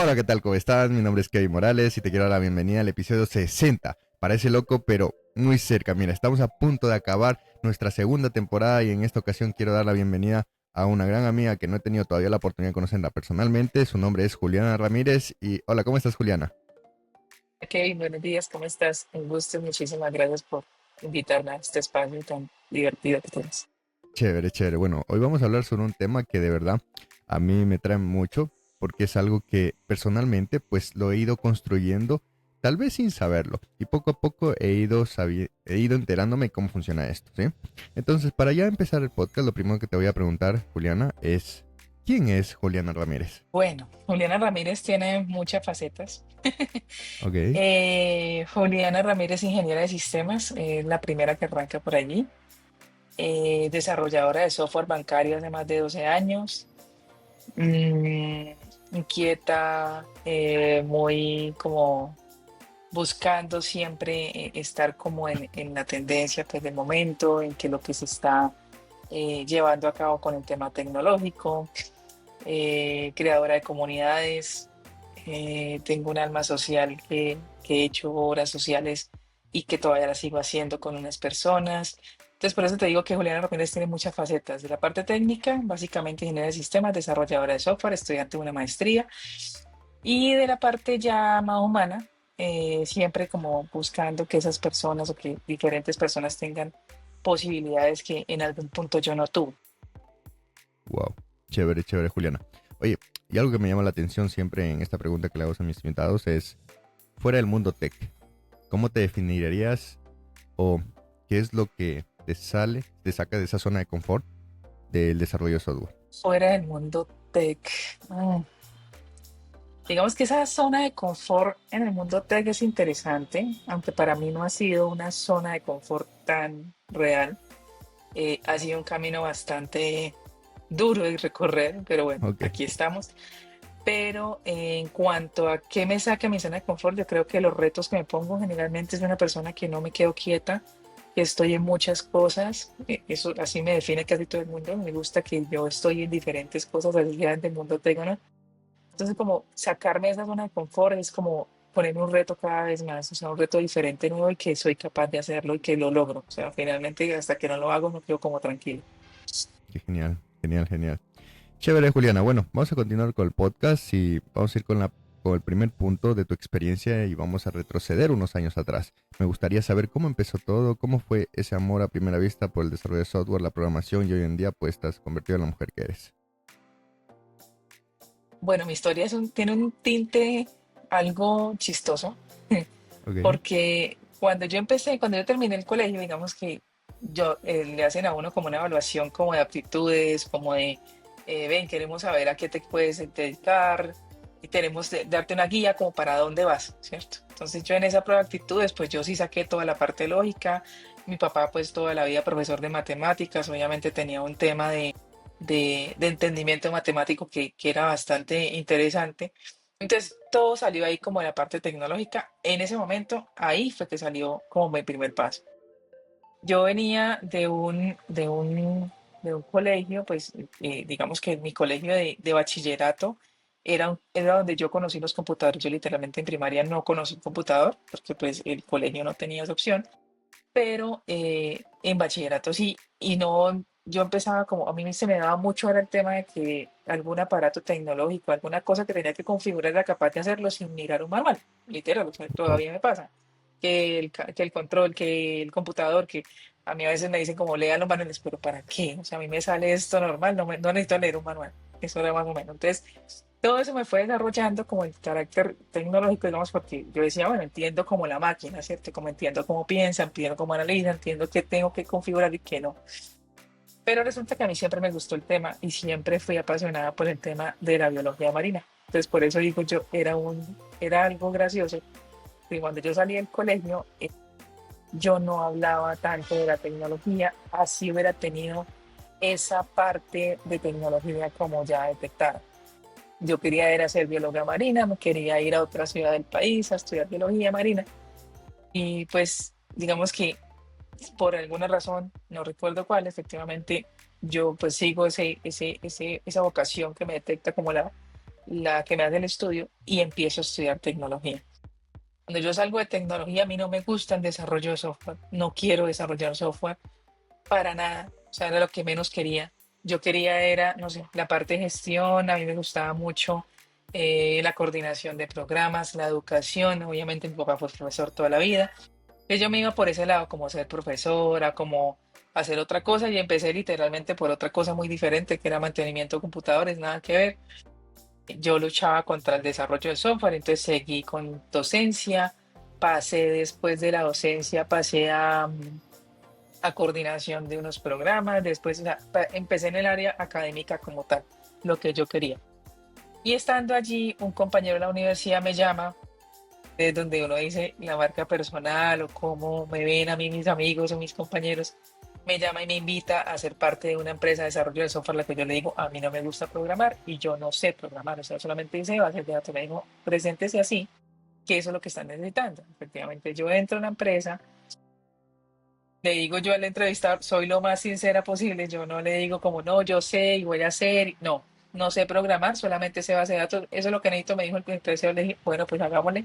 Hola, ¿qué tal? ¿Cómo estás? Mi nombre es Kevin Morales y te quiero dar la bienvenida al episodio 60. Parece loco, pero muy cerca. Mira, estamos a punto de acabar nuestra segunda temporada y en esta ocasión quiero dar la bienvenida a una gran amiga que no he tenido todavía la oportunidad de conocerla personalmente. Su nombre es Juliana Ramírez y hola, ¿cómo estás, Juliana? Kevin, buenos días, ¿cómo estás? Un gusto, muchísimas gracias por invitarme a este espacio tan divertido que tienes. Chévere, chévere. Bueno, hoy vamos a hablar sobre un tema que de verdad a mí me trae mucho porque es algo que personalmente pues lo he ido construyendo tal vez sin saberlo y poco a poco he ido enterándome cómo funciona esto, ¿sí? Entonces, para ya empezar el podcast, lo primero que te voy a preguntar, Juliana, es ¿quién es Juliana Ramírez? Bueno, Juliana Ramírez tiene muchas facetas. Ok, Juliana Ramírez, ingeniera de sistemas, es la primera que arranca por allí. Desarrolladora de software bancario hace más de 12 años. Mm, Inquieta, muy como buscando siempre estar como en la tendencia pues, del momento, en que lo que se está llevando a cabo con el tema tecnológico, creadora de comunidades. Tengo un alma social que he hecho obras sociales y que todavía las sigo haciendo con unas personas. Entonces, por eso te digo que Juliana Ramírez tiene muchas facetas. De la parte técnica, básicamente ingeniera de sistemas, desarrolladora de software, estudiante de una maestría. Y de la parte ya más humana, siempre como buscando que esas personas o que diferentes personas tengan posibilidades que en algún punto yo no tuve. wow, chévere, chévere, Juliana. Oye, y algo que me llama la atención siempre en esta pregunta que le hago a mis invitados es, fuera del mundo tech, ¿cómo te definirías o qué es lo que te saca de esa zona de confort del desarrollo de software? Fuera del mundo tech. mm, Digamos que esa zona de confort en el mundo tech es interesante, aunque para mí no ha sido una zona de confort tan real. Ha sido un camino bastante duro de recorrer, pero bueno, Ok, aquí estamos. Pero en cuanto a qué me saca mi zona de confort, yo creo que los retos que me pongo generalmente es de una persona que no me quedo quieta, que estoy en muchas cosas. Eso así me define casi todo el mundo. Me gusta que yo estoy en diferentes cosas, así sea del mundo tecno. Entonces, como sacarme de esa zona de confort es como ponerme un reto cada vez más, o sea, un reto diferente, nuevo y que soy capaz de hacerlo y que lo logro. O sea, finalmente hasta que no lo hago no quedo como tranquilo. qué genial, genial, genial. Chévere, Juliana. Bueno, vamos a continuar con el podcast y vamos a ir con el primer punto de tu experiencia y vamos a retroceder unos años atrás. Me gustaría saber cómo empezó todo, cómo fue ese amor a primera vista por el desarrollo de software, la programación y hoy en día pues estás convertido en la mujer que eres. Bueno, mi historia tiene un tinte algo chistoso, Ok, porque cuando yo terminé el colegio, digamos que le hacen a uno como una evaluación como de aptitudes, como de, ven, queremos saber a qué te puedes dedicar y tenemos que darte una guía como para dónde vas, ¿cierto? Entonces yo en esa prueba de aptitudes, pues yo sí saqué toda la parte lógica. Mi papá pues toda la vida profesor de matemáticas, obviamente tenía un tema de entendimiento matemático que era bastante interesante. Entonces, todo salió ahí como de la parte tecnológica. En ese momento, ahí fue que salió como mi primer paso. Yo venía de un colegio, pues digamos que mi colegio de bachillerato era donde yo conocí los computadores. Yo literalmente en primaria no conocí un computador porque pues el colegio no tenía esa opción, pero en bachillerato sí, y no, yo empezaba como, a mí se me daba mucho ahora el tema de que algún aparato tecnológico, alguna cosa que tenía que configurar era capaz de hacerlo sin mirar un manual, literal, o sea, wow, todavía me pasa, que el control, que el computador, que a mí a veces me dicen como lean los manuales, pero ¿para qué? O sea, a mí me sale esto normal, no necesito leer un manual, eso era más o menos. Entonces, todo eso me fue desarrollando como el carácter tecnológico, digamos, porque yo decía, bueno, entiendo como la máquina, ¿cierto? Como entiendo cómo piensa, entiendo cómo analiza, entiendo qué tengo que configurar y qué no. Pero resulta que a mí siempre me gustó el tema y siempre fui apasionada por el tema de la biología marina. Entonces, por eso digo yo, era algo gracioso que cuando yo salí del colegio, yo no hablaba tanto de la tecnología, así hubiera tenido esa parte de tecnología como ya detectada. Yo quería era ser bióloga marina, me quería ir a otra ciudad del país a estudiar biología marina y pues digamos que por alguna razón, no recuerdo cuál, efectivamente yo pues sigo esa vocación que me detecta como la que me hace el estudio y empiezo a estudiar tecnología. Cuando yo salgo de tecnología, a mí no me gusta el desarrollo de software, no quiero desarrollar software para nada, o sea, era lo que menos quería. Yo quería era, no sé, la parte de gestión, a mí me gustaba mucho la coordinación de programas, la educación, obviamente mi papá fue profesor toda la vida, entonces yo me iba por ese lado, como ser profesora, como hacer otra cosa y empecé literalmente por otra cosa muy diferente, que era mantenimiento de computadores, nada que ver. Yo luchaba contra el desarrollo de software, entonces seguí con docencia, pasé después de la docencia, pasé a coordinación de unos programas, después o sea, empecé en el área académica como tal, lo que yo quería. Y estando allí, un compañero de la universidad me llama, es donde uno dice la marca personal o cómo me ven a mí mis amigos o mis compañeros, me llama y me invita a ser parte de una empresa de desarrollo de software, la que yo le digo, a mí no me gusta programar y yo no sé programar, o sea, solamente dice bases de datos, me dijo, preséntese así, que eso es lo que están necesitando. Efectivamente, yo entro a una empresa, le digo yo al entrevistador, soy lo más sincera posible, yo no le digo como, no, yo sé y voy a hacer, no, no sé programar, solamente sé base de datos, eso es lo que necesito, me dijo el entrevistador, le dije, bueno, pues hagámosle.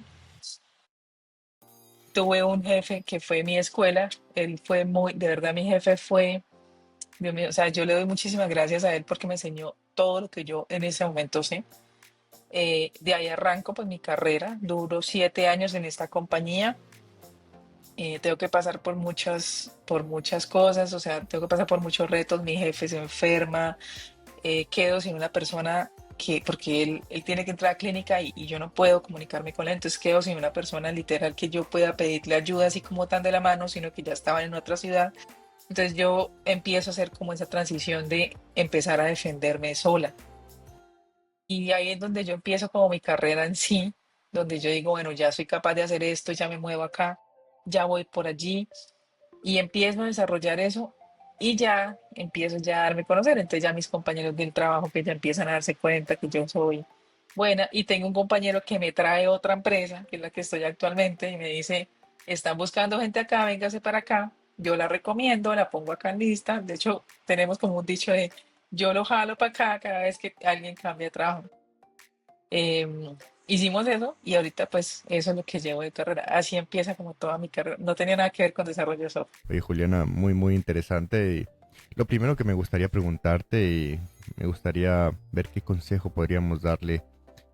Tuve un jefe que fue mi escuela, él fue muy, de verdad mi jefe fue, Dios mío, o sea, yo le doy muchísimas gracias a él porque me enseñó todo lo que yo en ese momento sé. De ahí arranco pues mi carrera, duro 7 años en esta compañía. Tengo que pasar por muchas cosas, o sea, tengo que pasar por muchos retos, mi jefe se enferma, quedo sin una persona que, porque él tiene que entrar a clínica y yo no puedo comunicarme con él, entonces quedo sin una persona literal que yo pueda pedirle ayuda así como tan de la mano, sino que ya estaba en otra ciudad. Entonces yo empiezo a hacer como esa transición de empezar a defenderme sola. Y ahí es donde yo empiezo como mi carrera en sí, donde yo digo, bueno, ya soy capaz de hacer esto, ya me muevo acá, ya voy por allí y empiezo a desarrollar eso y ya empiezo ya a darme a conocer. Entonces ya mis compañeros del trabajo que ya empiezan a darse cuenta que yo soy buena y tengo un compañero que me trae otra empresa, que es la que estoy actualmente, y me dice, están buscando gente acá, véngase para acá. Yo la recomiendo, la pongo acá en lista. De hecho, tenemos como un dicho de, yo lo jalo para acá cada vez que alguien cambia de trabajo. Hicimos eso y ahorita pues eso es lo que llevo de carrera. Así empieza como toda mi carrera. No tenía nada que ver con desarrollo de software. Oye, Juliana, muy, muy interesante. Y lo primero que me gustaría preguntarte y me gustaría ver qué consejo podríamos darle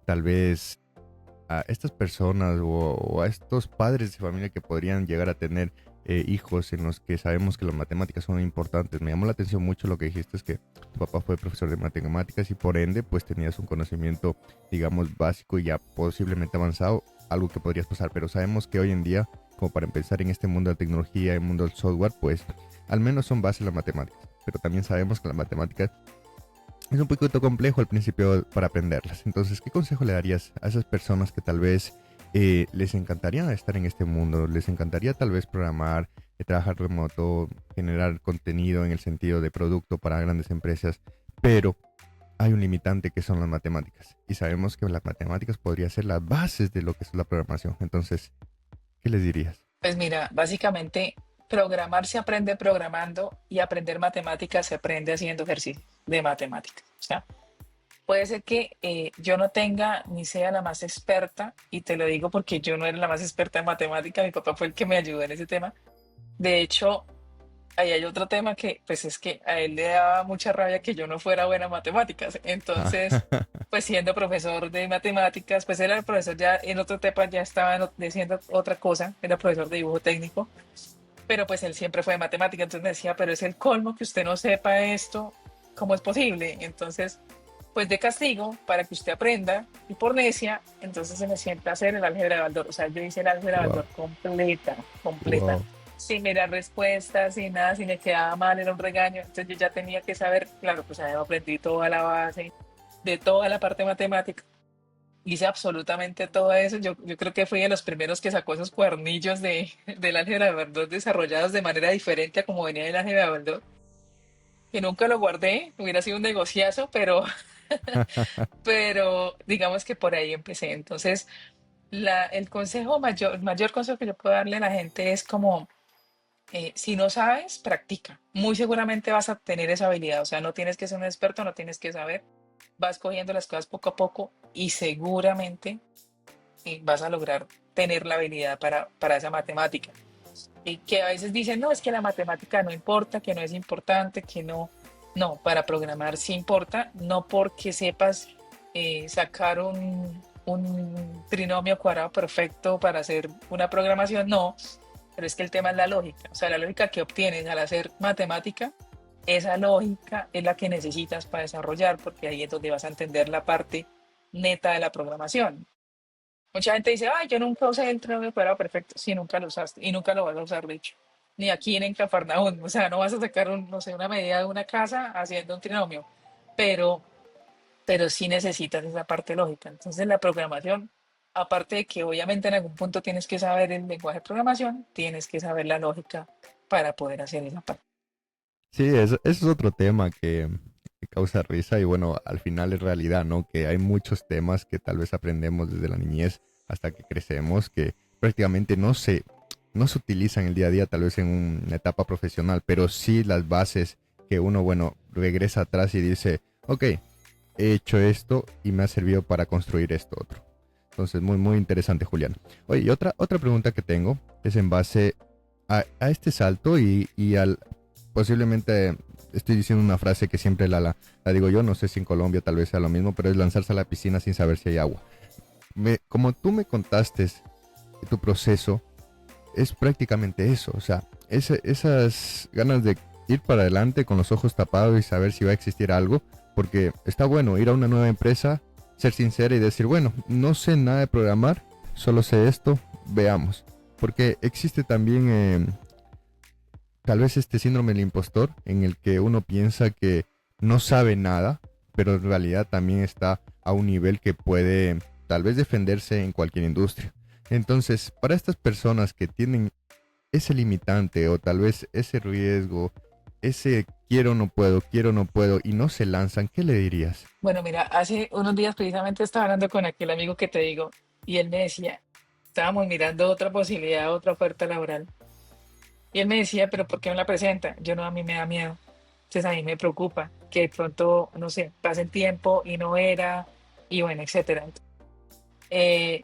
tal vez a estas personas o a estos padres de familia que podrían llegar a tener hijos en los que sabemos que las matemáticas son importantes. Me llamó la atención mucho lo que dijiste, es que tu papá fue profesor de matemáticas y por ende pues tenías un conocimiento, digamos, básico y ya posiblemente avanzado, algo que podrías pasar, pero sabemos que hoy en día, como para empezar en este mundo de la tecnología, en el mundo del software, pues al menos son bases las matemáticas, pero también sabemos que las matemáticas es un poquito complejo al principio para aprenderlas. Entonces, ¿qué consejo le darías a esas personas que tal vez les encantaría estar en este mundo? Les encantaría tal vez programar, trabajar remoto, generar contenido en el sentido de producto para grandes empresas, pero hay un limitante que son las matemáticas. Y sabemos que las matemáticas podrían ser las bases de lo que es la programación. Entonces, ¿qué les dirías? Pues mira, básicamente programar se aprende programando y aprender matemáticas se aprende haciendo ejercicio de matemáticas. O sea, puede ser que yo no tenga ni sea la más experta, y te lo digo porque yo no era la más experta en matemáticas, mi papá fue el que me ayudó en ese tema. De hecho, ahí hay otro tema que, pues es que a él le daba mucha rabia que yo no fuera buena en matemáticas. Entonces, pues siendo profesor de matemáticas, pues él era el profesor ya en otro tema, ya estaba diciendo otra cosa, era profesor de dibujo técnico, pero pues él siempre fue de matemáticas. Entonces me decía, pero es el colmo que usted no sepa esto, ¿cómo es posible? Entonces, pues de castigo, para que usted aprenda, y por necia, entonces se me sienta a hacer el álgebra de Baldor. O sea, yo hice el álgebra de Wow, Baldor completa, completa, wow, sin mirar respuestas, sin nada, si me quedaba mal era un regaño. Entonces yo ya tenía que saber, claro, pues ya aprendí toda la base de toda la parte matemática. Hice absolutamente todo eso. Yo creo que fui de los primeros que sacó esos cuernillos del álgebra de Baldor desarrollados de manera diferente a como venía el álgebra de Baldor, que nunca lo guardé, hubiera sido un negociazo, pero digamos que por ahí empecé. Entonces, el consejo mayor, el mayor consejo que yo puedo darle a la gente es como, si no sabes, practica. Muy seguramente vas a tener esa habilidad, o sea, no tienes que ser un experto, no tienes que saber. vas cogiendo las cosas poco a poco y seguramente vas a lograr tener la habilidad para esa matemática. Y que a veces dicen, no, es que la matemática no importa, que no es importante, que no. No, para programar sí importa, no porque sepas sacar un trinomio cuadrado perfecto para hacer una programación, no, pero es que el tema es la lógica. O sea, la lógica que obtienes al hacer matemática, esa lógica es la que necesitas para desarrollar, porque ahí es donde vas a entender la parte neta de la programación. Mucha gente dice, ay, yo nunca usé el trinomio cuadrado perfecto. Sí, nunca lo usaste y nunca lo vas a usar, de hecho. Ni aquí en Cafarnaúm. O sea, no vas a sacar, no sé, una medida de una casa haciendo un trinomio. Pero, pero sí necesitas esa parte lógica. Entonces, la programación, aparte de que obviamente en algún punto tienes que saber el lenguaje de programación, tienes que saber la lógica para poder hacer esa parte. Sí, eso es otro tema que causa risa y bueno, al final es realidad, ¿no? Que hay muchos temas que tal vez aprendemos desde la niñez hasta que crecemos que prácticamente no se utilizan el día a día, tal vez en una etapa profesional, pero sí las bases que uno, bueno, regresa atrás y dice, ok, he hecho esto y me ha servido para construir esto otro. Entonces, muy, muy interesante, Julián. Oye, y otra pregunta que tengo es en base a este salto y al posiblemente estoy diciendo una frase que siempre la digo yo, no sé si en Colombia tal vez sea lo mismo, pero es lanzarse a la piscina sin saber si hay agua. Como tú me contaste tu proceso, es prácticamente eso, o sea, esas ganas de ir para adelante con los ojos tapados y saber si va a existir algo, porque está bueno ir a una nueva empresa, ser sincera y decir, bueno, no sé nada de programar, solo sé esto, veamos. Porque existe también tal vez este síndrome del impostor en el que uno piensa que no sabe nada, pero en realidad también está a un nivel que puede tal vez defenderse en cualquier industria. Entonces, para estas personas que tienen ese limitante o tal vez ese riesgo, ese quiero no puedo y no se lanzan, ¿qué le dirías? Bueno, mira, hace unos días precisamente estaba hablando con aquel amigo que te digo y él me decía, estábamos mirando otra posibilidad, otra oferta laboral. Y él me decía, pero ¿por qué no la presenta? Yo no, a mí me da miedo. Entonces a mí me preocupa que de pronto, no sé, pase el tiempo y no era, y bueno, etcétera. Eh,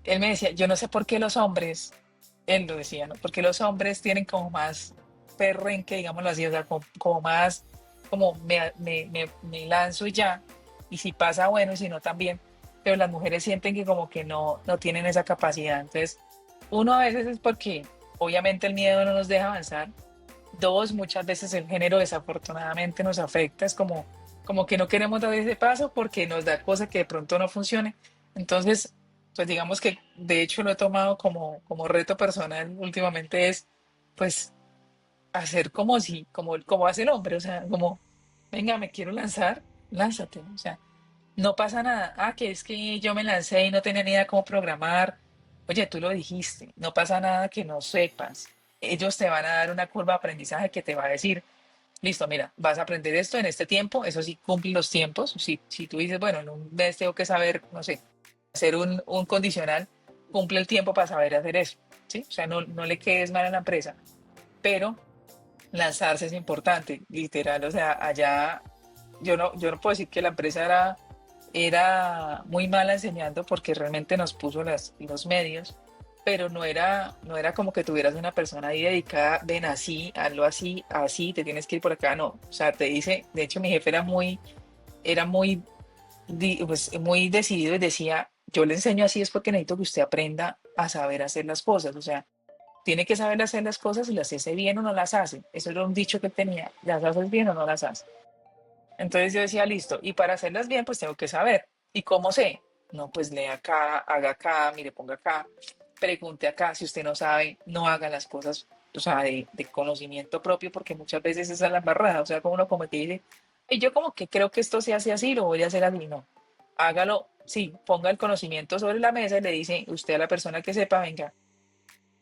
Él me decía, yo no sé por qué los hombres, él lo decía, ¿no? Porque los hombres tienen como más perrenque, digámoslo así, o sea, como más, como me lanzo y ya, y si pasa, bueno, y si no, también. Pero las mujeres sienten que como que no tienen esa capacidad. Entonces, uno a veces es porque obviamente el miedo no nos deja avanzar. Dos, muchas veces el género desafortunadamente nos afecta, es como que no queremos dar ese paso porque nos da cosa que de pronto no funcione. Entonces, pues digamos que de hecho lo he tomado como reto personal últimamente es pues hacer como si, como hace el hombre, o sea, como, venga, me quiero lanzar, lánzate, o sea, no pasa nada. Ah, que es que yo me lancé y no tenía ni idea cómo programar. Oye, tú lo dijiste, no pasa nada que no sepas. Ellos te van a dar una curva de aprendizaje que te va a decir, listo, mira, vas a aprender esto en este tiempo, eso sí, cumple los tiempos. Si tú dices, bueno, en un mes tengo que saber, no sé, hacer un condicional, cumple el tiempo para saber hacer eso, ¿sí? O sea, no le quedes mal a la empresa, pero lanzarse es importante, literal, o sea, allá yo no puedo decir que la empresa era muy mala enseñando porque realmente nos puso los medios, pero no era como que tuvieras una persona ahí dedicada, ven así, hazlo así, así, te tienes que ir por acá, no. O sea, te dice, de hecho mi jefe era muy, pues, muy decidido y decía, yo le enseño así es porque necesito que usted aprenda a saber hacer las cosas, o sea, tiene que saber hacer las cosas y las hace bien o no las hace. Eso era un dicho que él tenía, las haces bien o no las haces. Entonces yo decía, listo, y para hacerlas bien, pues tengo que saber. ¿Y cómo sé? No, pues lea acá, haga acá, mire, ponga acá, pregunte acá. Si usted no sabe, no haga las cosas, o sea, de conocimiento propio, porque muchas veces esa es la embarrada. O sea, como uno como que dice, y yo como que creo que esto se hace así, lo voy a hacer así. No, hágalo, sí, ponga el conocimiento sobre la mesa y le dice usted a la persona que sepa, venga,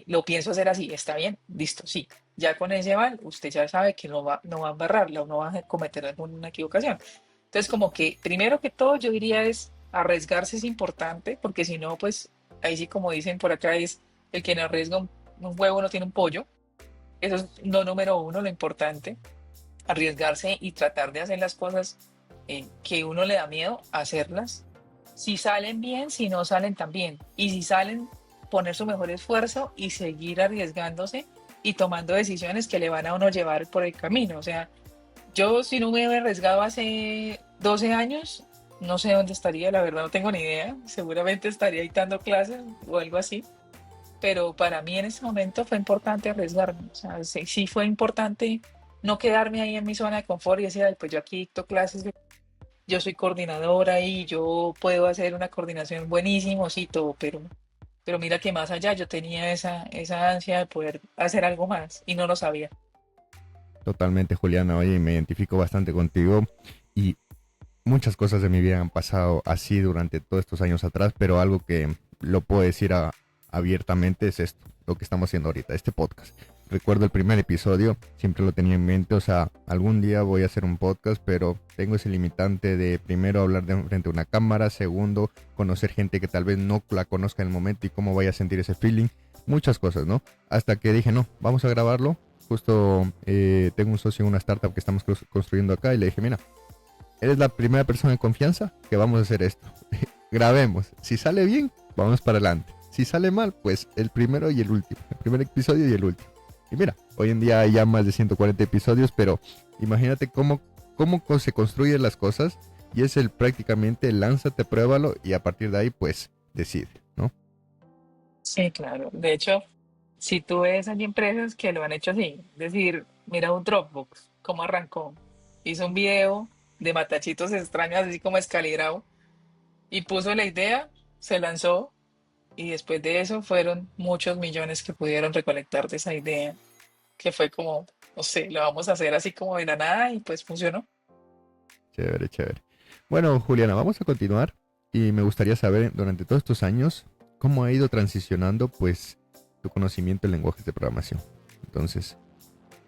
lo pienso hacer así, está bien, listo, sí. Ya con ese mal, usted ya sabe que no va a embarrarla o no va a cometer alguna equivocación. Entonces, como que primero que todo, yo diría es arriesgarse es importante, porque si no, pues ahí sí, como dicen por acá, es el que no arriesga un huevo no tiene un pollo. Eso es lo número uno, lo importante, arriesgarse y tratar de hacer las cosas que uno le da miedo hacerlas. Si salen bien, si no salen tan bien. Y si salen, poner su mejor esfuerzo y seguir arriesgándose y tomando decisiones que le van a uno llevar por el camino. O sea, yo si no me hubiera arriesgado hace 12 años, no sé dónde estaría, la verdad no tengo ni idea. Seguramente estaría ahí dando clases o algo así. Pero para mí en ese momento fue importante arriesgarme. O sea, sí, sí fue importante no quedarme ahí en mi zona de confort y decir, "Ay, pues yo aquí dicto clases, yo soy coordinadora y yo puedo hacer una coordinación buenísimo, sí, todo, pero mira que más allá yo tenía esa ansia de poder hacer algo más y no lo sabía. Totalmente, Juliana. Oye, me identifico bastante contigo y muchas cosas de mi vida han pasado así durante todos estos años atrás, pero algo que lo puedo decir abiertamente es esto, lo que estamos haciendo ahorita, este podcast. Recuerdo el primer episodio, siempre lo tenía en mente, o sea, algún día voy a hacer un podcast, pero tengo ese limitante de primero hablar de frente a una cámara, segundo, conocer gente que tal vez no la conozca en el momento y cómo vaya a sentir ese feeling, muchas cosas, ¿no? Hasta que dije, no, vamos a grabarlo. Justo tengo un socio en una startup que estamos construyendo acá y le dije, mira, eres la primera persona de confianza que vamos a hacer esto. Grabemos. Si sale bien, vamos para adelante. Si sale mal, pues el primero y el último. El primer episodio y el último. Y mira, hoy en día hay ya más de 140 episodios, pero imagínate cómo se construyen las cosas. Y es el prácticamente lánzate, pruébalo y a partir de ahí, pues decide, ¿no? Sí, claro. De hecho, si tú ves, hay empresas que lo han hecho así. Es decir, mira un Dropbox, cómo arrancó. Hizo un video de matachitos extraños, así como escalibrado, y puso la idea, se lanzó, y después de eso fueron muchos millones que pudieron recolectar de esa idea, que fue como, no sé, lo vamos a hacer así como de la nada, y pues funcionó. Chévere, chévere. Bueno, Juliana, vamos a continuar y me gustaría saber durante todos estos años cómo ha ido transicionando pues tu conocimiento en lenguajes de programación. Entonces,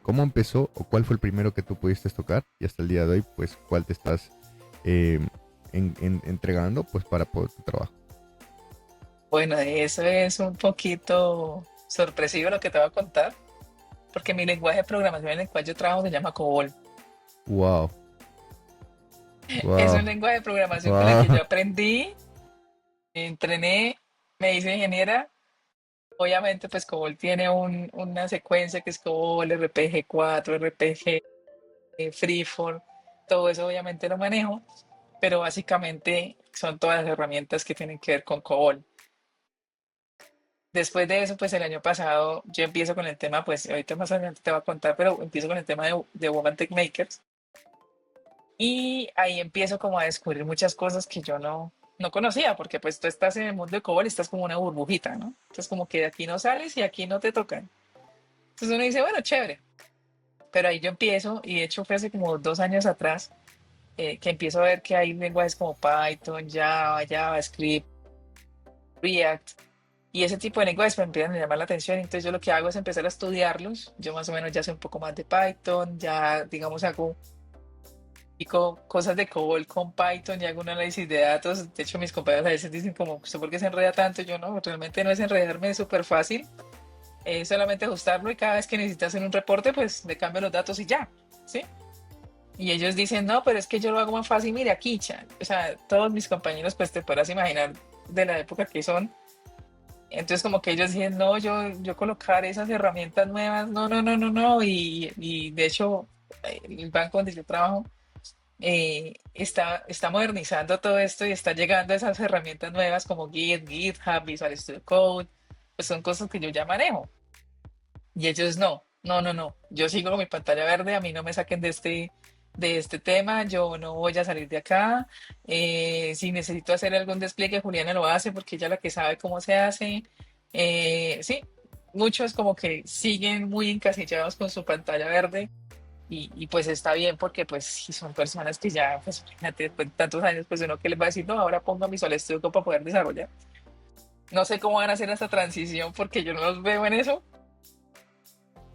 ¿cómo empezó o cuál fue el primero que tú pudiste tocar y hasta el día de hoy pues cuál te estás eh, entregando pues para poder tu trabajo? Bueno, eso es un poquito sorpresivo lo que te voy a contar, porque mi lenguaje de programación en el cual yo trabajo se llama COBOL. Wow, Es un wow, lenguaje de programación con el que wow. yo aprendí, entrené, me hice ingeniera. Obviamente, pues COBOL tiene una secuencia que es COBOL, RPG 4, RPG, Freeform, todo eso obviamente lo manejo, pero básicamente son todas las herramientas que tienen que ver con COBOL. Después de eso, pues el año pasado yo empiezo con el tema, pues ahorita más adelante te voy a contar, pero empiezo con el tema de Woman Tech Makers y ahí empiezo como a descubrir muchas cosas que yo no conocía, porque pues tú estás en el mundo de COBOL y estás como una burbujita, ¿no? Entonces como que de aquí no sales y aquí no te tocan. Entonces uno dice, bueno, chévere, pero ahí yo empiezo y de hecho fue hace como 2 años atrás que empiezo a ver que hay lenguajes como Python, Java, JavaScript, React. Y ese tipo de lenguajes me empiezan a llamar la atención, entonces yo lo que hago es empezar a estudiarlos. Yo más o menos ya sé un poco más de Python, ya digamos hago cosas de COBOL con Python y hago un análisis de datos. De hecho mis compañeros a veces dicen como, ¿usted por qué se enreda tanto? Yo no, realmente no es enredarme, es súper fácil. Es solamente ajustarlo y cada vez que necesitas hacer un reporte, pues le cambio los datos y ya, ¿sí? Y ellos dicen, no, pero es que yo lo hago más fácil, mire aquí, chan. O sea, todos mis compañeros, pues te podrás imaginar de la época que son. Entonces como que ellos dicen, no, yo colocar esas herramientas nuevas, no, no, no, no, no. Y de hecho, el banco donde yo trabajo está modernizando todo esto y está llegando a esas herramientas nuevas como Git, GitHub, Visual Studio Code, pues son cosas que yo ya manejo. Y ellos no, no, no, no. Yo sigo con mi pantalla verde, a mí no me saquen de este tema, yo no voy a salir de acá. Si necesito hacer algún despliegue, Juliana lo hace porque ella es la que sabe cómo se hace. Sí, muchos como que siguen muy encasillados con su pantalla verde y pues está bien porque pues si son personas que ya, pues imagínate, después de tantos años, pues uno que les va a decir, no, ahora ponga mi Visual Studio Code para poder desarrollar. No sé cómo van a hacer esta transición porque yo no los veo en eso,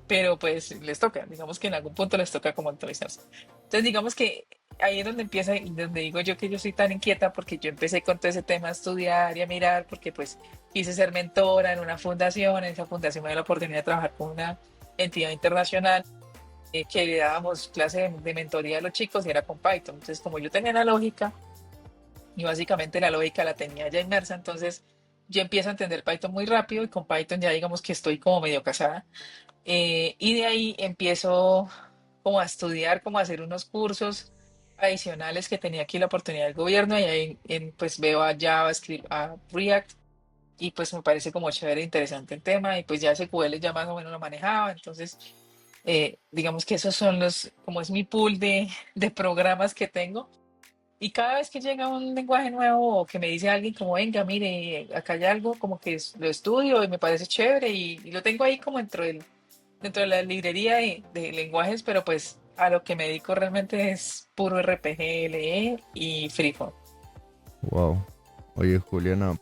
pero pues les toca, digamos que en algún punto les toca como actualizarse. Entonces digamos que ahí es donde empieza y donde digo yo que yo soy tan inquieta porque yo empecé con todo ese tema a estudiar y a mirar porque pues quise ser mentora en una fundación, en esa fundación me dio la oportunidad de trabajar con una entidad internacional que le dábamos clase de mentoría a los chicos y era con Python. Entonces, como yo tenía la lógica y básicamente la lógica la tenía ya inmersa, entonces yo empiezo a entender Python muy rápido y con Python ya digamos que estoy como medio casada. Y de ahí empiezo como a estudiar, como a hacer unos cursos adicionales que tenía aquí la oportunidad del gobierno y ahí pues veo a JavaScript, a React y pues me parece como chévere, interesante el tema y pues ya SQL ya más o menos lo manejaba, entonces digamos que esos son como es mi pool de programas que tengo. Y cada vez que llega un lenguaje nuevo o que me dice alguien como, venga, mire, acá hay algo, como que lo estudio y me parece chévere y lo tengo ahí como dentro de la librería de lenguajes, pero pues a lo que me dedico realmente es puro RPG, LE y Freeform. Wow. Oye, Juliana,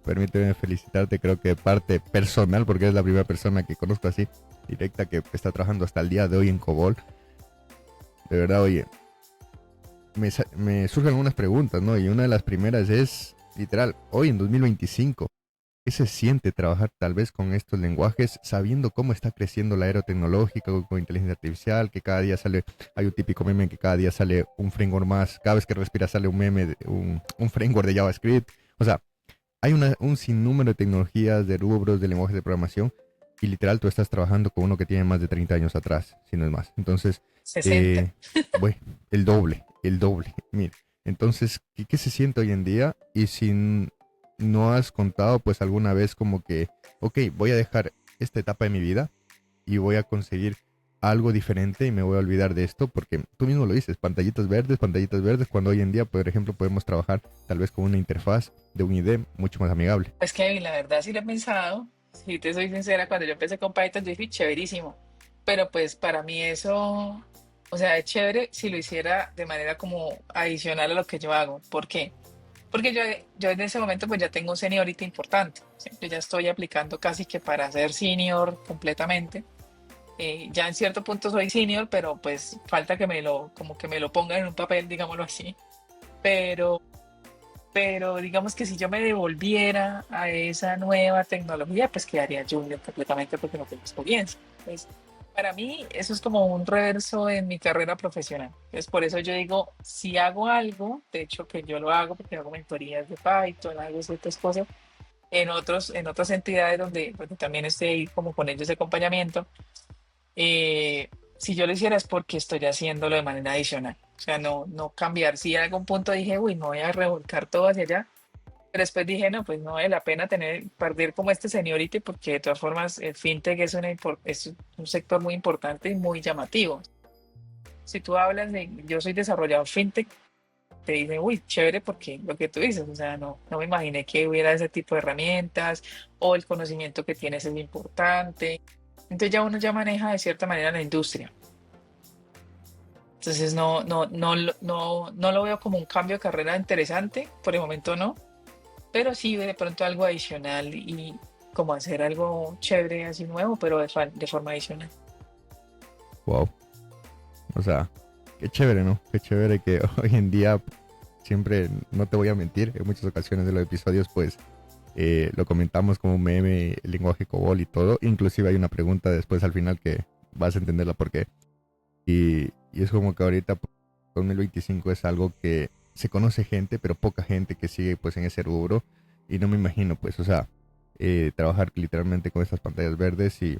permíteme felicitarte, creo que de parte personal, porque eres la primera persona que conozco así, directa, que está trabajando hasta el día de hoy en COBOL. De verdad, oye, me surgen algunas preguntas, ¿no? Y una de las primeras es, literal, hoy en 2025, ¿qué se siente trabajar tal vez con estos lenguajes sabiendo cómo está creciendo la era tecnológica con inteligencia artificial, que cada día sale, hay un típico meme en que cada día sale un framework más, cada vez que respiras sale un meme, un framework de JavaScript, o sea, hay un sinnúmero de tecnologías, de rubros, de lenguajes de programación, y literal tú estás trabajando con uno que tiene más de 30 años atrás, si no es más. Entonces, 60. eh, bueno, el doble, el doble. Mira, entonces, ¿qué se siente hoy en día? Y si no has contado, pues alguna vez como que, ok, voy a dejar esta etapa de mi vida y voy a conseguir algo diferente y me voy a olvidar de esto, porque tú mismo lo dices, pantallitas verdes, cuando hoy en día, por ejemplo, podemos trabajar tal vez con una interfaz de un IDE mucho más amigable. Pues Kevin, la verdad sí lo he pensado. Si te soy sincera, cuando yo empecé con Python, yo dije chéverísimo. Pero pues para mí eso, o sea, es chévere si lo hiciera de manera como adicional a lo que yo hago. ¿Por qué? Porque yo en ese momento pues ya tengo un seniority importante. ¿Sí? Yo ya estoy aplicando casi que para ser senior completamente. Ya en cierto punto soy senior, pero pues falta que como que me lo pongan en un papel, digámoslo así. Pero digamos que si yo me devolviera a esa nueva tecnología, pues quedaría junior completamente porque no tengo experiencia. Pues para mí eso es como un reverso en mi carrera profesional. Entonces por eso yo digo, si hago algo, de hecho que yo lo hago porque hago mentorías de Python, hago ciertas cosas en otras entidades donde también estoy ahí como con ellos de acompañamiento, si yo lo hiciera es porque estoy haciéndolo de manera adicional. O sea, no cambiar. Si en algún punto dije, uy, me voy a revolcar todo hacia allá, pero después dije, no, pues no vale la pena perder como este seniority porque de todas formas el fintech es un sector muy importante y muy llamativo. Si tú hablas de, yo soy desarrollador fintech, te dicen, uy, chévere porque lo que tú dices, o sea, no me imaginé que hubiera ese tipo de herramientas o el conocimiento que tienes es importante. Entonces ya uno ya maneja de cierta manera la industria. Entonces no lo veo como un cambio de carrera interesante, por el momento no, pero sí de pronto algo adicional y como hacer algo chévere así nuevo, pero de forma adicional. Wow. O sea, qué chévere, ¿no? Qué chévere que hoy en día siempre, no te voy a mentir, en muchas ocasiones de los episodios, pues lo comentamos como un meme, el lenguaje COBOL y todo. Inclusive hay una pregunta después al final que vas a entenderla por qué. Y es como que ahorita, pues, 2025 es algo que se conoce gente, pero poca gente que sigue pues en ese rubro. Y no me imagino, pues, o sea, trabajar literalmente con estas pantallas verdes y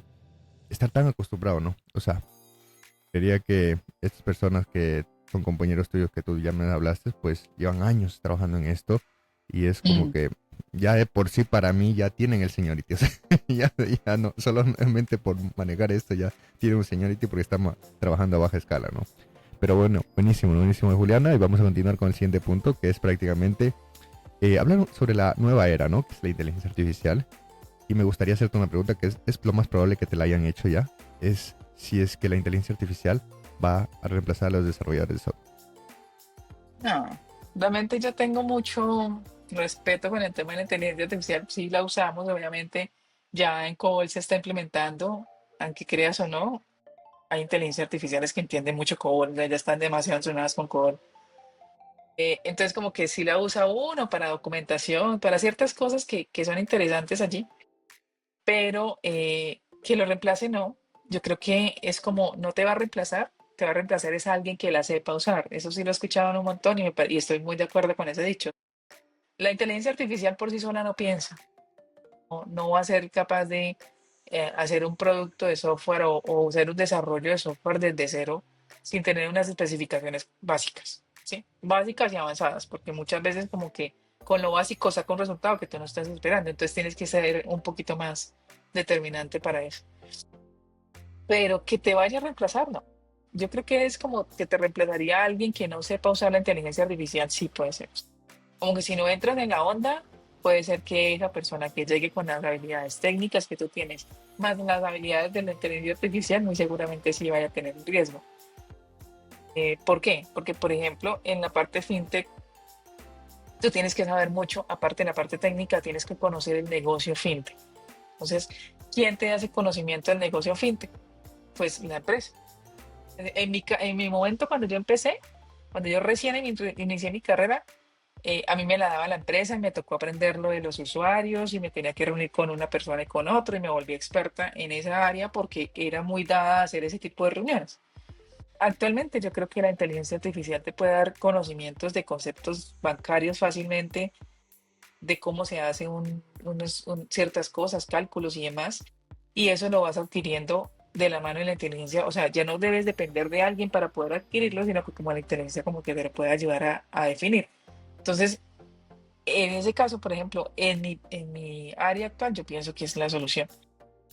estar tan acostumbrado, ¿no? O sea, quería que estas personas que son compañeros tuyos que tú ya me hablaste, pues llevan años trabajando en esto y es como Mm. que ya de por sí para mí ya tienen el seniority. O sea, ya no, solamente por manejar esto ya tienen un seniority porque estamos trabajando a baja escala, ¿no? Pero bueno, buenísimo, buenísimo, Juliana. Y vamos a continuar con el siguiente punto, que es prácticamente hablar sobre la nueva era, ¿no? Que es la inteligencia artificial. Y me gustaría hacerte una pregunta que es lo más probable que te la hayan hecho ya. Es si es que la inteligencia artificial va a reemplazar a los desarrolladores de software. No, realmente yo tengo mucho respeto con el tema de la inteligencia artificial. Sí la usamos, obviamente, ya en COBOL se está implementando, aunque creas o no, hay inteligencias artificiales que entienden mucho COBOL, ya están demasiado entrenadas con COBOL. Entonces, como que sí la usa uno para documentación, para ciertas cosas que son interesantes allí, pero que lo reemplace no. Yo creo que es como, no te va a reemplazar, te va a reemplazar es a alguien que la sepa usar. Eso sí lo he escuchado en un montón y estoy muy de acuerdo con ese dicho. La inteligencia artificial por sí sola no piensa, no va a ser capaz de hacer un producto de software o hacer un desarrollo de software desde cero sin tener unas especificaciones básicas, ¿sí? Básicas y avanzadas, porque muchas veces como que con lo básico saca un resultado que tú no estás esperando, entonces tienes que ser un poquito más determinante para eso. Pero que te vaya a reemplazar, no. Yo creo que es como que te reemplazaría a alguien que no sepa usar la inteligencia artificial, sí puede ser. Como que si no entras en la onda, puede ser que esa persona que llegue con las habilidades técnicas que tú tienes, más las habilidades de la inteligencia artificial, muy seguramente sí vaya a tener un riesgo. ¿Por qué? Porque, por ejemplo, en la parte fintech, tú tienes que saber mucho, aparte de la parte técnica, tienes que conocer el negocio fintech. Entonces, ¿quién te hace conocimiento del negocio fintech? Pues la empresa. En mi momento, cuando yo empecé, cuando yo recién inicié mi carrera, a mí me la daba la empresa y me tocó aprender lo de los usuarios y me tenía que reunir con una persona y con otro y me volví experta en esa área porque era muy dada a hacer ese tipo de reuniones. Actualmente yo creo que la inteligencia artificial te puede dar conocimientos de conceptos bancarios fácilmente, de cómo se hace ciertas cosas, cálculos y demás, y eso lo vas adquiriendo de la mano de la inteligencia, o sea, ya no debes depender de alguien para poder adquirirlo, sino que como la inteligencia como que te lo puede ayudar a definir. Entonces, en ese caso, por ejemplo, en mi área actual, yo pienso que es la solución.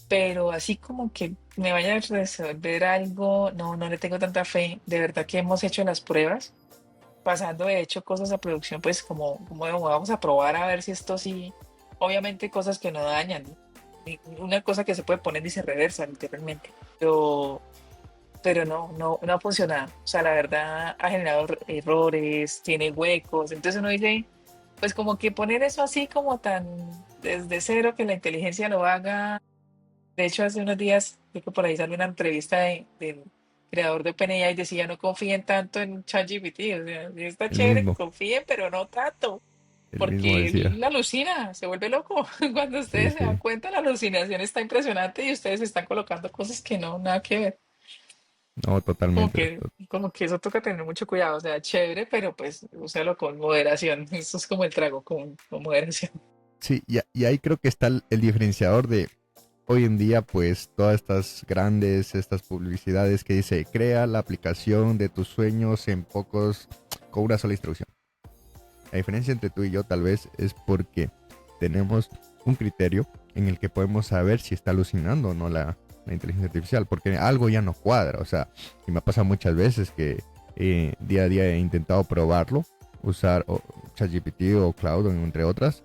Pero así como que me vaya a resolver algo, no, no le tengo tanta fe. De verdad que hemos hecho las pruebas, pasando de hecho cosas a producción, pues como vamos a probar a ver si esto sí, obviamente cosas que no dañan. Una cosa que se puede poner y se reversa literalmente. Pero, pero no ha funcionado. O sea, la verdad ha generado errores, tiene huecos. Entonces uno dice, pues como que poner eso así como tan desde cero, que la inteligencia lo haga. De hecho, hace unos días, creo que por ahí salió una entrevista del creador de OpenAI y decía, no confíen tanto en ChatGPT. O sea, sí está El chévere que mismo, confíen, pero no tanto, el mismo porque decía. él alucina, se vuelve loco. Cuando Sí, ustedes se dan sí. cuenta, la alucinación está impresionante y ustedes están colocando cosas que no, nada que ver. No, Como totalmente. que, como que eso toca tener mucho cuidado. O sea, chévere, pero pues úsalo con moderación. Eso es como el trago, con moderación. Sí, y ahí creo que está el diferenciador de hoy en día, pues todas estas grandes, estas publicidades que dice, crea la aplicación de tus sueños en pocos, con una sola instrucción. La diferencia entre tú y yo tal vez es porque tenemos un criterio en el que podemos saber si está alucinando o no la inteligencia artificial, porque algo ya no cuadra, o sea, y me pasa muchas veces que día a día he intentado probarlo, usar ChatGPT o Cloud, entre otras,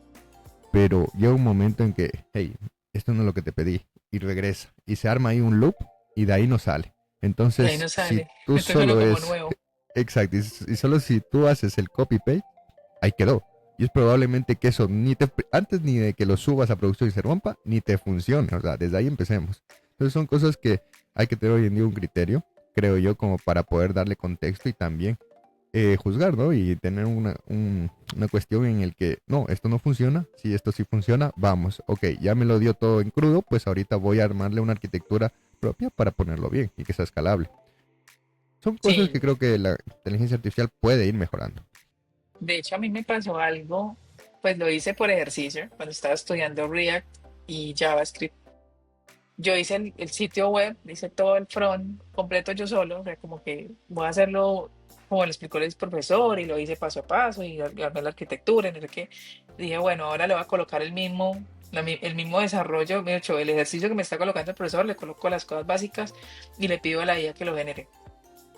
pero llega un momento en que, hey, esto no es lo que te pedí, y regresa, y se arma ahí un loop, y de ahí no sale. Y ahí Entonces, no si sale. tú Entonces uno solo como es, nuevo. exacto, y solo si tú haces el copy-paste, ahí quedó. Y es probablemente que eso antes ni de que lo subas a producción y se rompa, ni te funcione. O sea, desde ahí empecemos. Entonces son cosas que hay que tener hoy en día un criterio, creo yo, como para poder darle contexto y también juzgar, ¿no? Y tener una cuestión en el que, no, esto no funciona, si esto sí funciona, vamos, ok, ya me lo dio todo en crudo, pues ahorita voy a armarle una arquitectura propia para ponerlo bien y que sea escalable. Son cosas que Sí, creo que la inteligencia artificial puede ir mejorando. de hecho a mí me pasó algo, pues lo hice por ejercicio, cuando estaba estudiando React y JavaScript. Yo hice el sitio web, hice todo el front completo yo solo, o sea, como que voy a hacerlo como le explicó el profesor y lo hice paso a paso y armé la arquitectura y no sé qué. Dije, bueno, ahora le voy a colocar el mismo desarrollo, de hecho, el ejercicio que me está colocando el profesor, le coloco las cosas básicas y le pido a la IA que lo genere.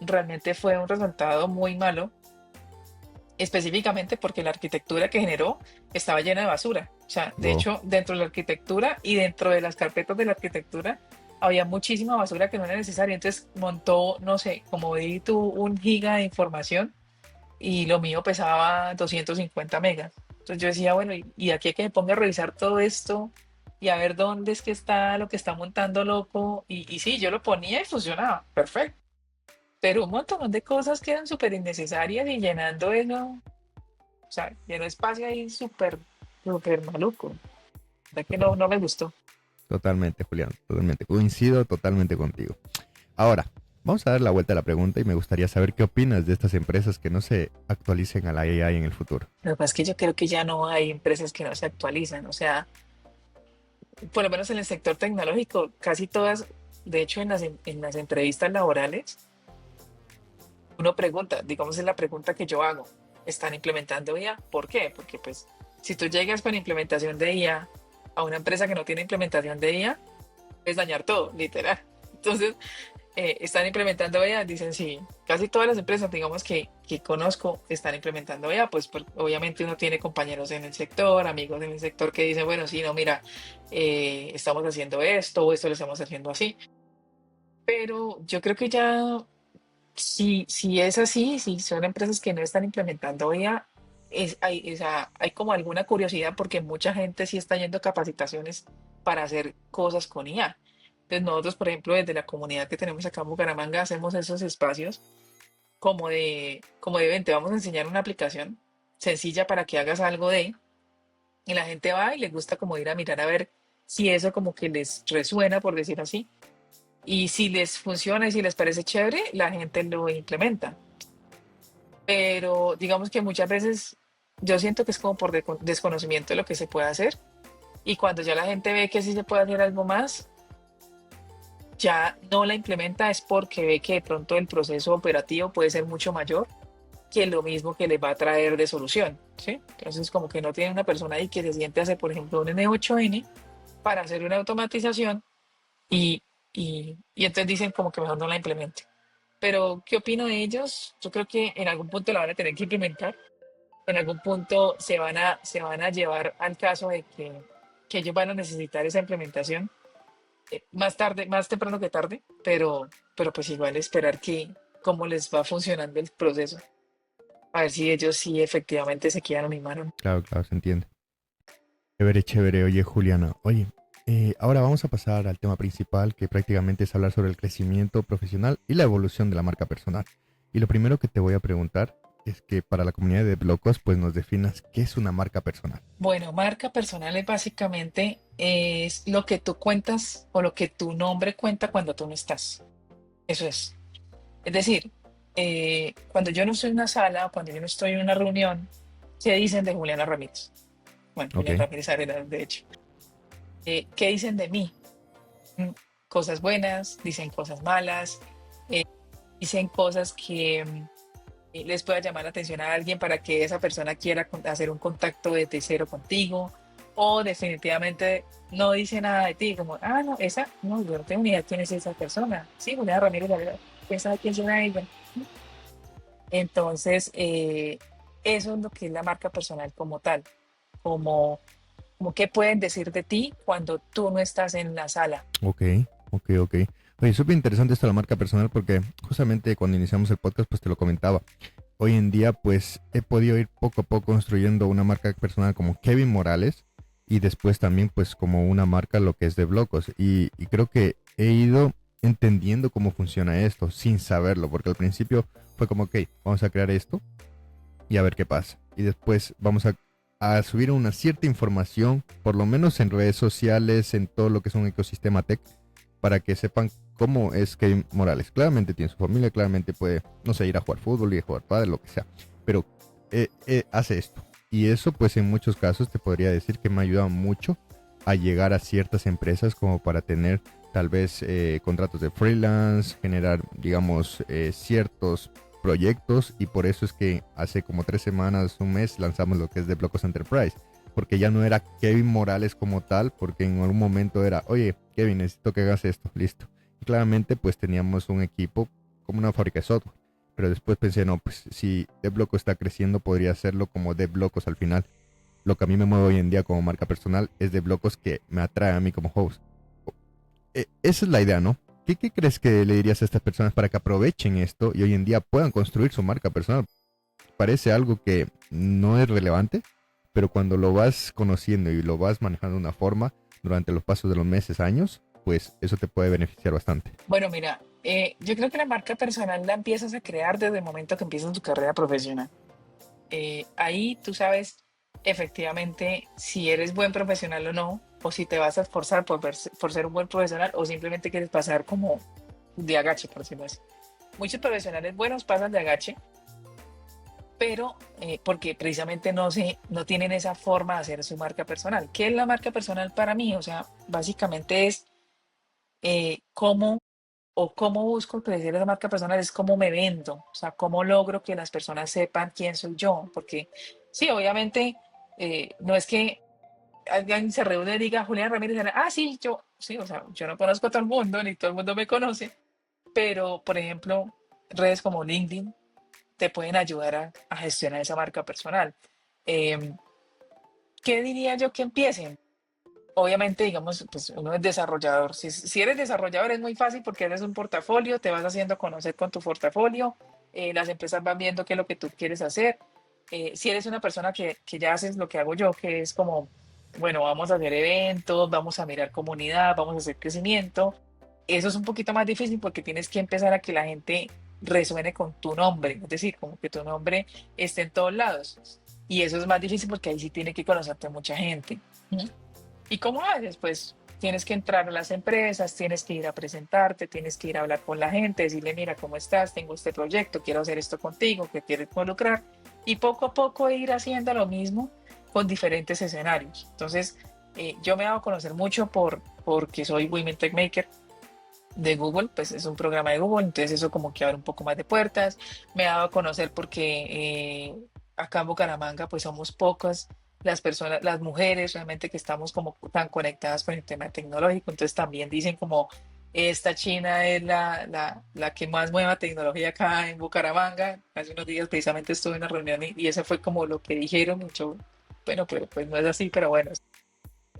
Realmente fue un resultado muy malo, específicamente porque la arquitectura que generó estaba llena de basura. O sea, de Wow. hecho, dentro de la arquitectura y dentro de las carpetas de la arquitectura había muchísima basura que no era necesaria. Entonces montó, no sé, como di tú, 1 giga de información y lo mío pesaba 250 megas. Entonces yo decía, bueno, y aquí hay que me ponga a revisar todo esto y a ver dónde es que está lo que está montando loco. Y sí, yo lo ponía y funcionaba, perfecto. Pero un montón de cosas quedan súper innecesarias y llenando eso, o sea, llenó espacio ahí súper, súper maluco. La verdad que no me gustó. Totalmente, Julián, totalmente. Coincido totalmente contigo. Ahora, vamos a dar la vuelta a la pregunta y me gustaría saber qué opinas de estas empresas que no se actualicen a la AI en el futuro. Lo que pasa es que yo creo que ya no hay empresas que no se actualizan, o sea, por lo menos en el sector tecnológico, casi todas, de hecho en las entrevistas laborales, uno pregunta, digamos es la pregunta que yo hago, ¿están implementando IA? ¿Por qué? Porque pues si tú llegas con implementación de IA a una empresa que no tiene implementación de IA, puedes dañar todo, literal. Entonces, están implementando IA, dicen sí, casi todas las empresas, digamos que conozco, están implementando IA, pues obviamente uno tiene compañeros en el sector, amigos en el sector que dicen, bueno, sí, no, mira, estamos haciendo esto o esto lo estamos haciendo así, pero yo creo que ya, si es así, si son empresas que no están implementando IA, o sea, hay como alguna curiosidad porque mucha gente sí está yendo a capacitaciones para hacer cosas con IA. Entonces nosotros, por ejemplo, desde la comunidad que tenemos acá en Bucaramanga, hacemos esos espacios como de, ven, te vamos a enseñar una aplicación sencilla para que hagas algo y la gente va y le gusta como ir a mirar a ver si eso como que les resuena, por decir así. Y si les funciona y si les parece chévere, la gente lo implementa. Pero digamos que muchas veces yo siento que es como por desconocimiento de lo que se puede hacer. Y cuando ya la gente ve que sí se puede hacer algo más, ya no la implementa es porque ve que de pronto el proceso operativo puede ser mucho mayor que lo mismo que les va a traer de solución, ¿sí? Entonces como que no tiene una persona ahí que se siente a hacer, por ejemplo, un N8N para hacer una automatización y entonces dicen como que mejor no la implemente. Pero, ¿qué opino de ellos? Yo creo que en algún punto la van a tener que implementar, en algún punto se van a llevar al caso de que ellos van a necesitar esa implementación más tarde, más temprano que tarde, pero pues igual esperar que cómo les va funcionando el proceso, a ver si ellos sí efectivamente se quedan animaron. Claro, claro, se entiende. Chévere, chévere. Oye, Juliana, oye, ahora vamos a pasar al tema principal, que prácticamente es hablar sobre el crecimiento profesional y la evolución de la marca personal. Y lo primero que te voy a preguntar es que para la comunidad de Blocos, pues nos definas qué es una marca personal. Bueno, marca personal es básicamente es lo que tú cuentas o lo que tu nombre cuenta cuando tú no estás. Eso es. Es decir, cuando yo no estoy en una sala o cuando yo no estoy en una reunión, ¿qué dicen de Juliana Ramírez? Bueno, Ok, Juliana Ramírez Arenas, de hecho. ¿Qué dicen de mí? Mm, Cosas buenas, dicen cosas malas, eh, dicen cosas que les pueda llamar la atención a alguien para que esa persona quiera hacer un contacto desde cero contigo, o definitivamente no dice nada de ti, como, ah, no, esa, no, yo no tengo ni idea quién es esa persona. Sí, Juliana Ramírez, ¿quién sabe quién será ella? Entonces, eso es lo que es la marca personal como tal, como, como qué pueden decir de ti cuando tú no estás en la sala. ok, ok. Oye, súper interesante esto de la marca personal porque justamente cuando iniciamos el podcast, pues te lo comentaba. Hoy en día, pues he podido ir poco a poco construyendo una marca personal como Kevin Morales y después también pues como una marca lo que es de Blocos. Y creo que he ido entendiendo cómo funciona esto sin saberlo, porque al principio fue como, ok, vamos a crear esto y a ver qué pasa. Y después vamos a subir una cierta información, por lo menos en redes sociales, en todo lo que es un ecosistema tech, para que sepan cómo es Kevin Morales. Claramente tiene su familia, claramente puede, no sé, ir a jugar fútbol, ir a jugar padre, lo que sea, pero hace esto. Y eso, pues en muchos casos te podría decir que me ha ayudado mucho a llegar a ciertas empresas como para tener tal vez contratos de freelance, generar, digamos, ciertos proyectos y por eso es que hace como 3 semanas, un mes, lanzamos lo que es de Blocos Enterprise, porque ya no era Kevin Morales como tal, porque en algún momento era, oye, Kevin, necesito que hagas esto, listo. Y claramente pues teníamos un equipo como una fábrica de software, pero después pensé, no, pues si DevBlocos está creciendo, podría hacerlo como DevBlocos al final. Lo que a mí me mueve hoy en día como marca personal es DevBlocos que me atrae a mí como host. Esa es la idea, ¿no? ¿Qué crees que le dirías a estas personas para que aprovechen esto y hoy en día puedan construir su marca personal? Parece algo que no es relevante, pero cuando lo vas conociendo y lo vas manejando de una forma durante los pasos de los meses, años, pues eso te puede beneficiar bastante. Bueno, mira, yo creo que la marca personal la empiezas a crear desde el momento que empiezas tu carrera profesional. Ahí tú sabes efectivamente si eres buen profesional o no, o si te vas a esforzar por ser un buen profesional o simplemente quieres pasar como de agache, por decirlo así. Muchos profesionales buenos pasan de agache, pero porque precisamente no tienen esa forma de hacer su marca personal. ¿Qué es la marca personal para mí? O sea, básicamente es cómo o cómo busco crecer esa marca personal, es cómo me vendo, o sea, cómo logro que las personas sepan quién soy yo, porque sí, obviamente, no es que alguien se reúne y diga Julián Ramírez, sí, yo, sí, o sea, yo no conozco a todo el mundo, ni todo el mundo me conoce, pero, por ejemplo, redes como LinkedIn te pueden ayudar a gestionar esa marca personal. Eh, ¿Qué diría yo que empiecen? Obviamente, digamos, pues uno es desarrollador. Si eres desarrollador es muy fácil porque eres un portafolio, te vas haciendo conocer con tu portafolio, las empresas van viendo qué es lo que tú quieres hacer. Si eres una persona que ya haces lo que hago yo, que es como, bueno, vamos a hacer eventos, vamos a mirar comunidad, vamos a hacer crecimiento, eso es un poquito más difícil porque tienes que empezar a que la gente resuene con tu nombre, es decir, como que tu nombre esté en todos lados. Y eso es más difícil porque ahí sí tiene que conocerte mucha gente. ¿Mm? ¿Y cómo haces? Pues tienes que entrar a las empresas, tienes que ir a presentarte, tienes que ir a hablar con la gente, decirle, mira, ¿cómo estás? Tengo este proyecto, quiero hacer esto contigo, que quieres involucrar. Y poco a poco ir haciendo lo mismo con diferentes escenarios. Entonces, yo me he dado a conocer mucho porque soy Women Tech Maker de Google, pues es un programa de Google, entonces eso como que abre un poco más de puertas. Me he dado a conocer porque acá en Bucaramanga pues somos pocas las personas, las mujeres realmente que estamos como tan conectadas con el tema tecnológico, entonces también dicen como esta China es la que más mueva tecnología acá en Bucaramanga. Hace unos días precisamente estuve en una reunión y eso fue como lo que dijeron, y yo, bueno, pues no es así, pero bueno,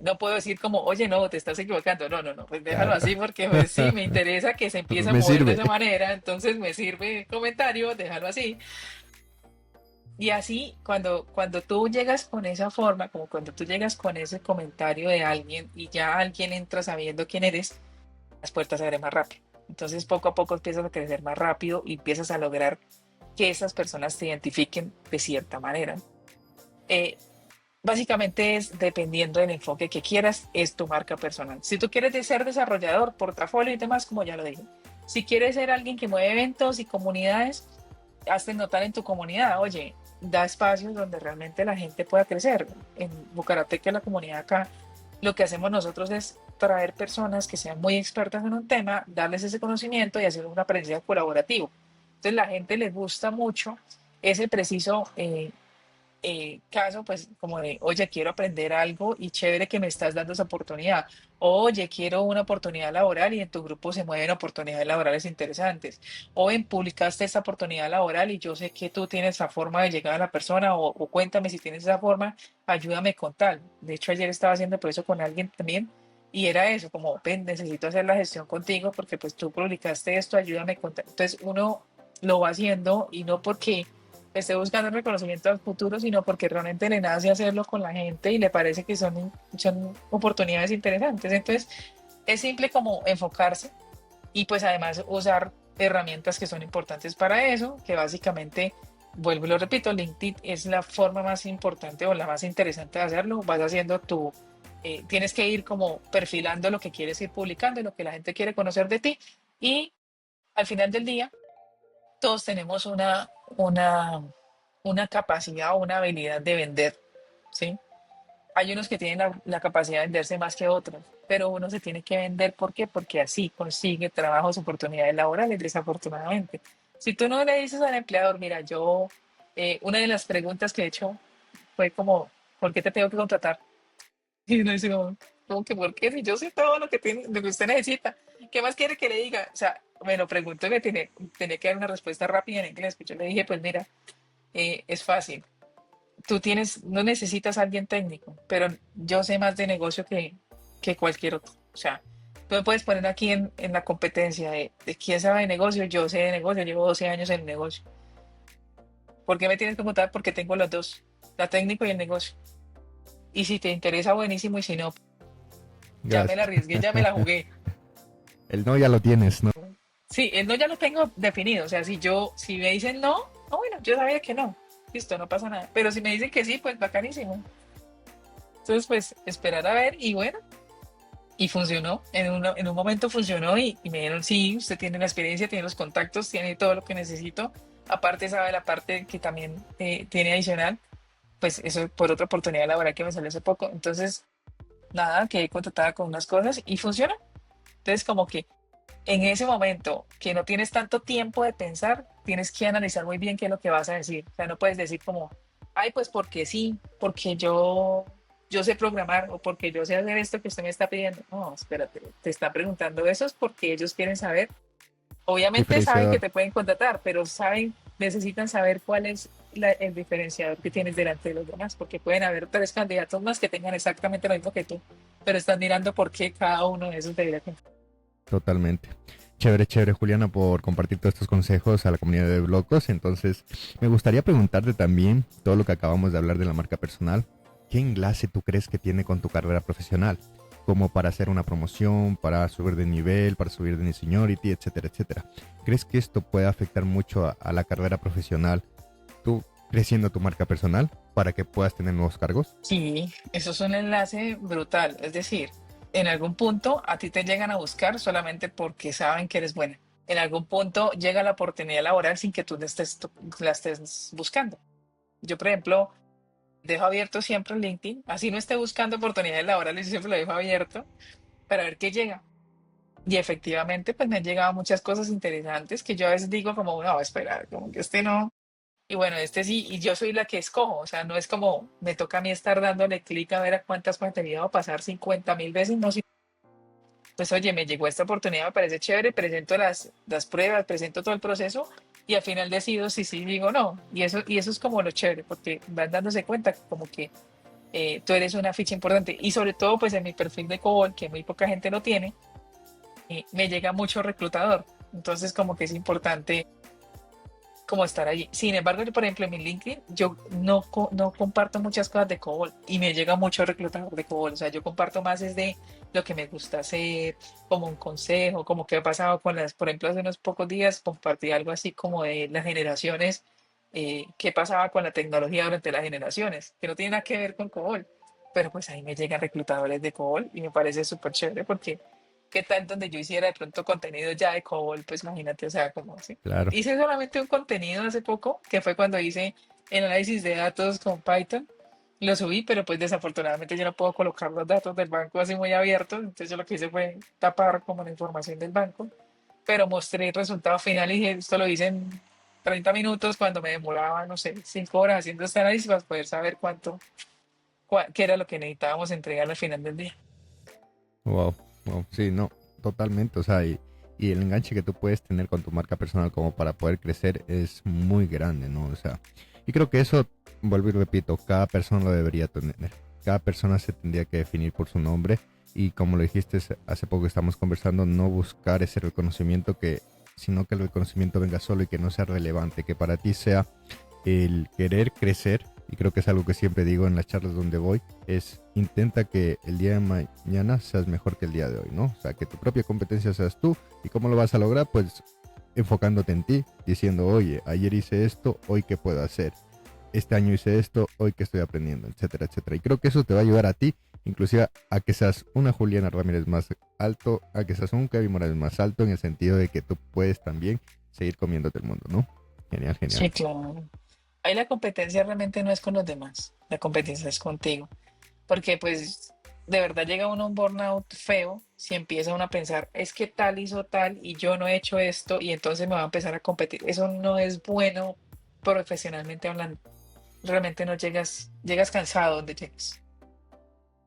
no puedo decir como, oye, no, te estás equivocando. No, no, no, pues déjalo Claro. así porque pues sí, me interesa que se empiece a Me mover de sirve. esa manera, entonces me sirve el comentario, déjalo así. Y así, cuando tú llegas con esa forma, como cuando tú llegas con ese comentario de alguien y ya alguien entra sabiendo quién eres, las puertas se abren más rápido. Entonces, poco a poco empiezas a crecer más rápido y empiezas a lograr que esas personas te identifiquen de cierta manera. Eh, Básicamente es dependiendo del enfoque que quieras, es tu marca personal. Si tú quieres ser desarrollador, portafolio y demás, como ya lo dije. Si quieres ser alguien que mueve eventos y comunidades, hazte notar en tu comunidad. Oye, da espacios donde realmente la gente pueda crecer. En Bucaramanga, la comunidad acá, lo que hacemos nosotros es traer personas que sean muy expertas en un tema, darles ese conocimiento y hacer un aprendizaje colaborativo. Entonces la gente les gusta mucho ese preciso caso, pues como de, oye, quiero aprender algo y chévere que me estás dando esa oportunidad. Oye, quiero una oportunidad laboral y en tu grupo se mueven oportunidades laborales interesantes. O ven, publicaste esta oportunidad laboral y yo sé que tú tienes esa forma de llegar a la persona o cuéntame si tienes esa forma, ayúdame con tal. De hecho, ayer estaba haciendo por eso con alguien también. Y era eso, como, ven, necesito hacer la gestión contigo porque pues tú publicaste esto, ayúdame con tal. Entonces uno lo va haciendo y no porque esté buscando el reconocimiento al futuro, sino porque realmente le nace hacerlo con la gente y le parece que son oportunidades interesantes. Entonces, es simple como enfocarse y pues además usar herramientas que son importantes para eso, que básicamente, vuelvo y lo repito, LinkedIn es la forma más importante o la más interesante de hacerlo. Vas haciendo tienes que ir como perfilando lo que quieres ir publicando y lo que la gente quiere conocer de ti y al final del día todos tenemos una capacidad o una habilidad de vender, ¿sí? Hay unos que tienen la capacidad de venderse más que otros, pero uno se tiene que vender, ¿por qué? Porque así consigue trabajos, oportunidades laborales, desafortunadamente. Si tú no le dices al empleador, mira, una de las preguntas que he hecho fue como, ¿por qué te tengo que contratar? Y uno dice, como que, ¿por qué? Si yo sé todo lo que usted necesita, ¿qué más quiere que le diga? O sea, me lo preguntó y tenía que dar una respuesta rápida en inglés. Pues yo le dije, pues mira, es fácil. No necesitas a alguien técnico, pero yo sé más de negocio que cualquier otro. O sea, tú me puedes poner aquí en la competencia de quién sabe de negocio, yo sé de negocio, llevo 12 años en el negocio. ¿Por qué me tienes que contar? Porque tengo los dos, la técnico y el negocio. Y si te interesa, buenísimo, y si no, ya me la Gracias. arriesgué, ya me la jugué. El no ya lo tienes, ¿no? Sí, el no ya lo tengo definido. O sea, si me dicen no, bueno, yo sabía que no. Listo, no pasa nada. Pero si me dicen que sí, pues bacanísimo. Entonces, pues esperar a ver y bueno. Y funcionó, en un momento funcionó y me dijeron, sí, usted tiene la experiencia, tiene los contactos, tiene todo lo que necesito. Aparte sabe la parte que también tiene adicional, pues eso por otra oportunidad laboral que me salió hace poco. Entonces, nada, quedé contratada con unas cosas y funciona. Entonces, como que en ese momento que no tienes tanto tiempo de pensar, tienes que analizar muy bien qué es lo que vas a decir. O sea, no puedes decir como, ay, pues porque sí, porque yo sé programar o porque yo sé hacer esto que usted me está pidiendo. No, espérate, te está preguntando eso es porque ellos quieren saber. Obviamente saben que Diferenciador. te pueden contratar, pero saben, necesitan saber cuál es el diferenciador que tienes delante de los demás, porque pueden haber tres candidatos más que tengan exactamente lo mismo que tú, pero están mirando por qué cada uno de esos debería. Totalmente. Chévere, chévere, Juliana, por compartir todos estos consejos a la comunidad de Blocos. Entonces, me gustaría preguntarte también todo lo que acabamos de hablar de la marca personal. ¿Qué enlace tú crees que tiene con tu carrera profesional? Como para hacer una promoción, para subir de nivel, para subir de seniority, etcétera, etcétera. ¿Crees que esto puede afectar mucho a la carrera profesional, tú creciendo tu marca personal para que puedas tener nuevos cargos? Sí, eso es un enlace brutal. Es decir, en algún punto a ti te llegan a buscar solamente porque saben que eres buena. En algún punto llega la oportunidad laboral sin que tú la estés buscando. Yo, por ejemplo, dejo abierto siempre el LinkedIn. Así no esté buscando oportunidades laborales, yo siempre lo dejo abierto para ver qué llega. Y efectivamente, pues me han llegado muchas cosas interesantes que yo a veces digo como, no, espera, como que este no. Y bueno, este sí, y yo soy la que escojo, o sea, no es como me toca a mí estar dándole clic a ver a cuántas contenido va a pasar 50.000 veces, no, pues oye, me llegó esta oportunidad, me parece chévere, presento las pruebas, presento todo el proceso y al final decido si sí digo no. Y eso es como lo chévere, porque van dándose cuenta como que tú eres una ficha importante. Y sobre todo, pues en mi perfil de COBOL, que muy poca gente lo tiene, me llega mucho reclutador. Entonces, como que es importante como estar allí. Sin embargo, yo, por ejemplo, en mi LinkedIn, yo no comparto muchas cosas de COBOL y me llega mucho reclutador de COBOL. O sea, yo comparto más desde lo que me gusta hacer, como un consejo, como qué ha pasado con las, por ejemplo, hace unos pocos días compartí algo así como de las generaciones, qué pasaba con la tecnología durante las generaciones, que no tiene nada que ver con COBOL. Pero pues ahí me llegan reclutadores de COBOL y me parece súper chévere porque qué tal donde yo hiciera de pronto contenido ya de COBOL, pues imagínate, o sea, como así. Claro. Hice solamente un contenido hace poco, que fue cuando hice el análisis de datos con Python. Lo subí, pero pues desafortunadamente yo no puedo colocar los datos del banco así muy abiertos. Entonces yo lo que hice fue tapar como la información del banco. Pero mostré el resultado final y dije, esto lo hice en 30 minutos cuando me demoraba, no sé, 5 horas haciendo este análisis para poder saber qué era lo que necesitábamos entregar al final del día. Wow, wow, sí, no, totalmente, o sea, y el enganche que tú puedes tener con tu marca personal como para poder crecer es muy grande, ¿no? O sea, y creo que eso, vuelvo y repito, cada persona lo debería tener, cada persona se tendría que definir por su nombre y como lo dijiste hace poco que estamos conversando, no buscar ese reconocimiento sino que el reconocimiento venga solo y que no sea relevante, que para ti sea el querer crecer, y creo que es algo que siempre digo en las charlas donde voy, es intenta que el día de mañana seas mejor que el día de hoy, ¿no? O sea, que tu propia competencia seas tú. ¿Y cómo lo vas a lograr? Pues enfocándote en ti, diciendo, oye, ayer hice esto, hoy qué puedo hacer. Este año hice esto, hoy qué estoy aprendiendo, etcétera, etcétera. Y creo que eso te va a ayudar a ti, inclusive a que seas una Juliana Ramírez más alto, a que seas un Kevin Morales más alto, en el sentido de que tú puedes también seguir comiéndote el mundo, ¿no? Genial, genial. Sí, claro. Ahí la competencia realmente no es con los demás, la competencia es contigo. Porque pues de verdad llega uno a un burnout feo si empieza uno a pensar, es que tal hizo tal y yo no he hecho esto y entonces me va a empezar a competir. Eso no es bueno profesionalmente hablando. Realmente no llegas cansado donde llegas.